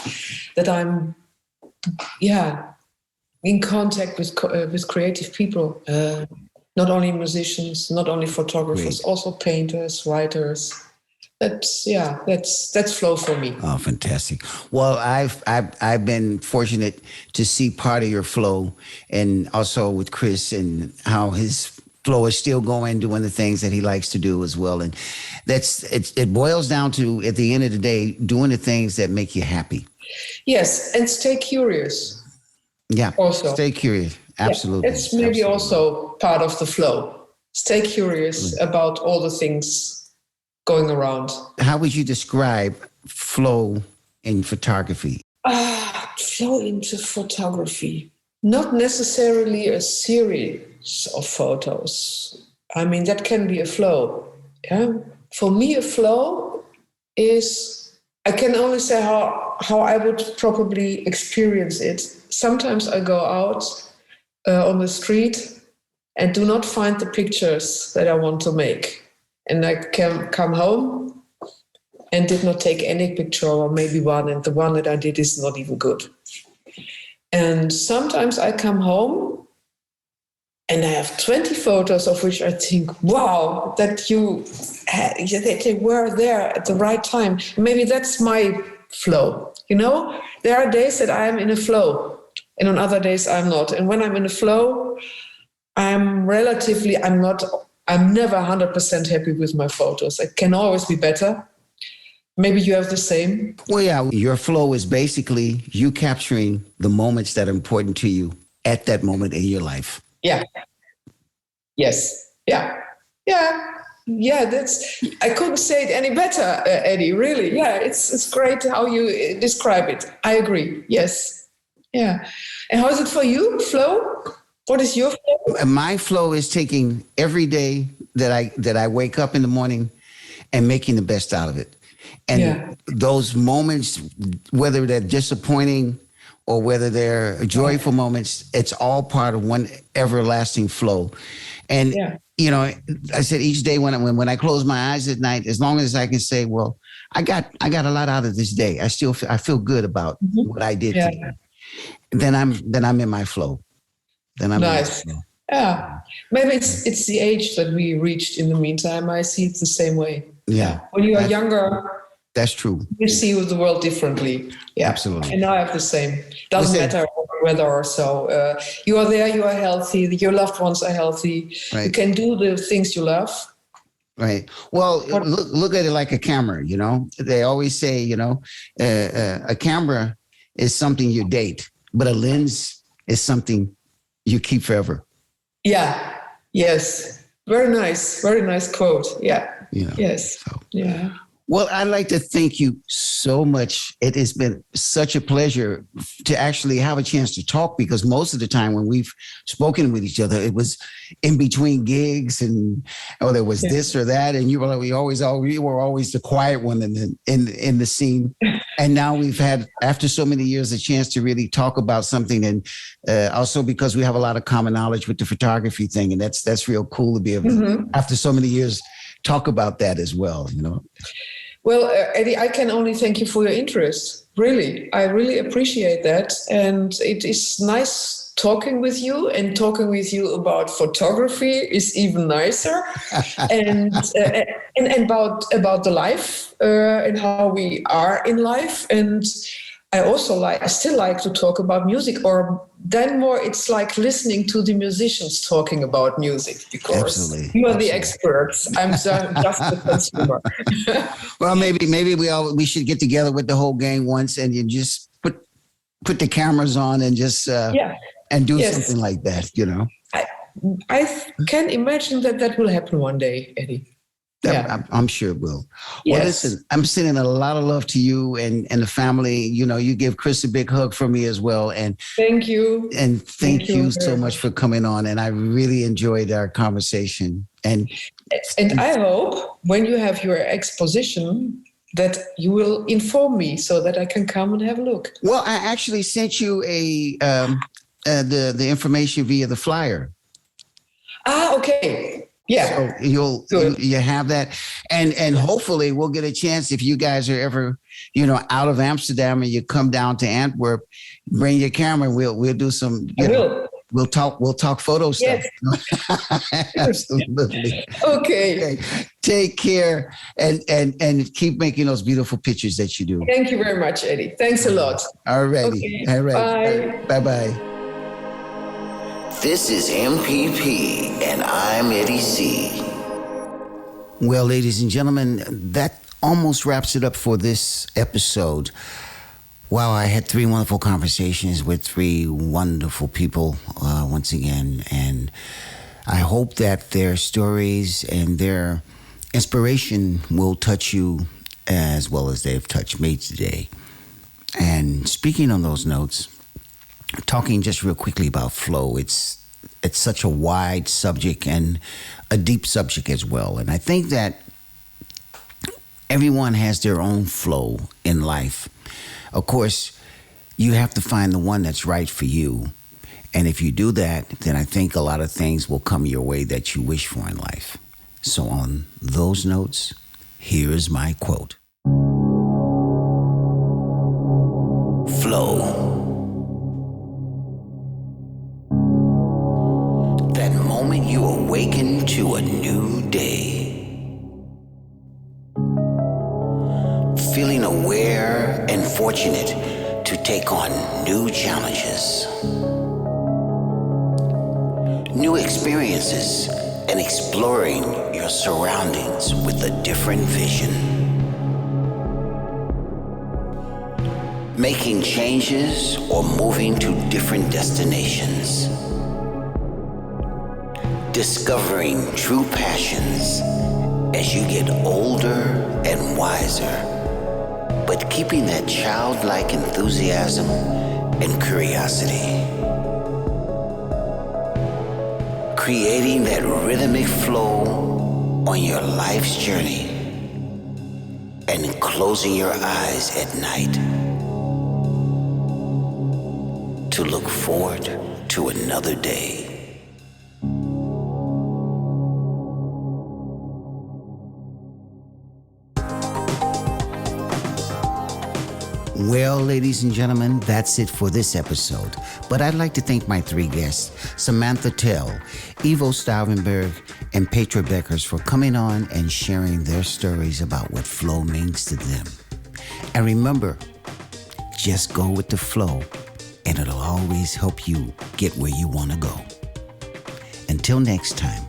that I'm in contact with creative people, not only musicians, not only photographers, also painters, writers, That's flow for me. Oh, fantastic. Well, I've been fortunate to see part of your flow, and also with Chris and how his flow is still going, doing the things that he likes to do as well. And it boils down to, at the end of the day, doing the things that make you happy. Yes, and stay curious. Yeah, also stay curious. Absolutely. It's maybe also part of the flow. Stay curious about all the things going around. How would you describe flow in photography? Flow into photography. Not necessarily a series of photos. I mean, that can be a flow. Yeah. For me, a flow is, I can only say how I would probably experience it. Sometimes I go out on the street and do not find the pictures that I want to make. And I can come home and did not take any picture, or maybe one, and the one that I did is not even good. And sometimes I come home and I have 20 photos of which I think, wow, that they were there at the right time. Maybe that's my flow. You know, there are days that I am in a flow, and on other days I'm not. And when I'm in a flow, I'm never 100% happy with my photos. It can always be better. Maybe you have the same. Well, yeah, your flow is basically you capturing the moments that are important to you at that moment in your life. Yeah. Yes. Yeah. Yeah. Yeah. I couldn't say it any better, Eddie. Really. Yeah. It's great how you describe it. I agree. Yes. Yeah. And how is it for you, flow? What is your flow? My flow is taking every day that I wake up in the morning and making the best out of it. And those moments, whether they're disappointing or whether they're joyful moments, it's all part of one everlasting flow. And, you know, I said each day when I close my eyes at night, as long as I can say, well, I got a lot out of this day. I feel good about what I did today. Then I'm in my flow. Then I'm nice. In my flow. Yeah. Maybe it's the age that we reached in the meantime. I see it the same way. Yeah. When you are younger, that's true. You see the world differently. Yeah. Absolutely. And I have the same. Doesn't matter whether or so. You are there, you are healthy, your loved ones are healthy. Right. You can do the things you love. Right. Well, look at it like a camera, you know. They always say, you know, a camera is something you date, but a lens is something you keep forever. Yeah. Yes. Very nice. Very nice quote. Yeah. You know, yes. So. Yeah. Well, I'd like to thank you so much. It has been such a pleasure to actually have a chance to talk, because most of the time when we've spoken with each other, it was in between gigs and there was this or that, and you were always the quiet one in the scene. And now we've had, after so many years, a chance to really talk about something, and also because we have a lot of common knowledge with the photography thing, and that's real cool to be able to, after so many years, talk about that as well, you know. Well, Eddie, I can only thank you for your interest. Really, I really appreciate that. And it is nice talking with you, and talking with you about photography is even nicer. and about the life and how we are in life. And I still like to talk about music, or then more it's like listening to the musicians talking about music, because you are the experts. I'm just the consumer. Well, maybe we should get together with the whole gang once, and you just put the cameras on and just and do something like that, you know. I can imagine that will happen one day, Eddie. I'm sure it will. Yes. Well, listen, I'm sending a lot of love to you and the family. You know, you give Chris a big hug from me as well. And thank you. And thank you so much for coming on. And I really enjoyed our conversation. And I hope when you have your exposition that you will inform me so that I can come and have a look. Well, I actually sent you the information via the flyer. Okay. Yeah. So you have that, and hopefully we'll get a chance, if you guys are ever, you know, out of Amsterdam and you come down to Antwerp, bring your camera. We'll do some. We'll talk photo stuff. Yes. Absolutely. Okay. Take care and keep making those beautiful pictures that you do. Thank you very much, Eddie. Thanks a lot. All righty. Okay. All right. Bye. Bye-bye. This is MPP, and I'm Eddie C. Well, ladies and gentlemen, that almost wraps it up for this episode. Wow, I had 3 wonderful conversations with 3 wonderful people once again, and I hope that their stories and their inspiration will touch you as well as they've touched me today. And speaking on those notes, talking just real quickly about flow, it's such a wide subject and a deep subject as well. And I think that everyone has their own flow in life. Of course, you have to find the one that's right for you. And if you do that, then I think a lot of things will come your way that you wish for in life. So on those notes, here is my quote. Flow. That moment you awaken to a new day. Feeling aware and fortunate to take on new challenges, new experiences, and exploring your surroundings with a different vision. Making changes or moving to different destinations. Discovering true passions as you get older and wiser, but keeping that childlike enthusiasm and curiosity. Creating that rhythmic flow on your life's journey and closing your eyes at night to look forward to another day. Well, ladies and gentlemen, that's it for this episode. But I'd like to thank my 3 guests, Samantha Tel, Ivo Stuivenberg, and Petra Beckers, for coming on and sharing their stories about what flow means to them. And remember, just go with the flow, and it'll always help you get where you want to go. Until next time,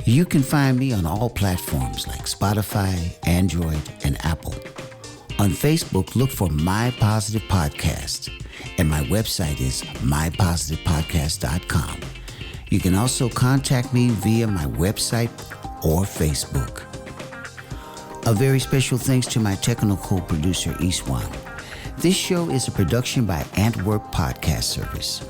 you can find me on all platforms like Spotify, Android, and Apple. On Facebook, look for My Positive Podcast, and my website is mypositivepodcast.com. You can also contact me via my website or Facebook. A very special thanks to my technical producer, Iswan. This show is a production by Antwerp Podcast Service.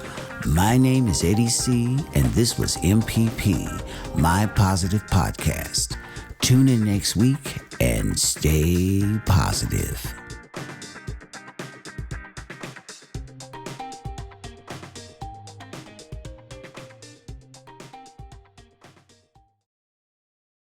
My name is Eddie C., and this was MPP, My Positive Podcast. Tune in next week and stay positive.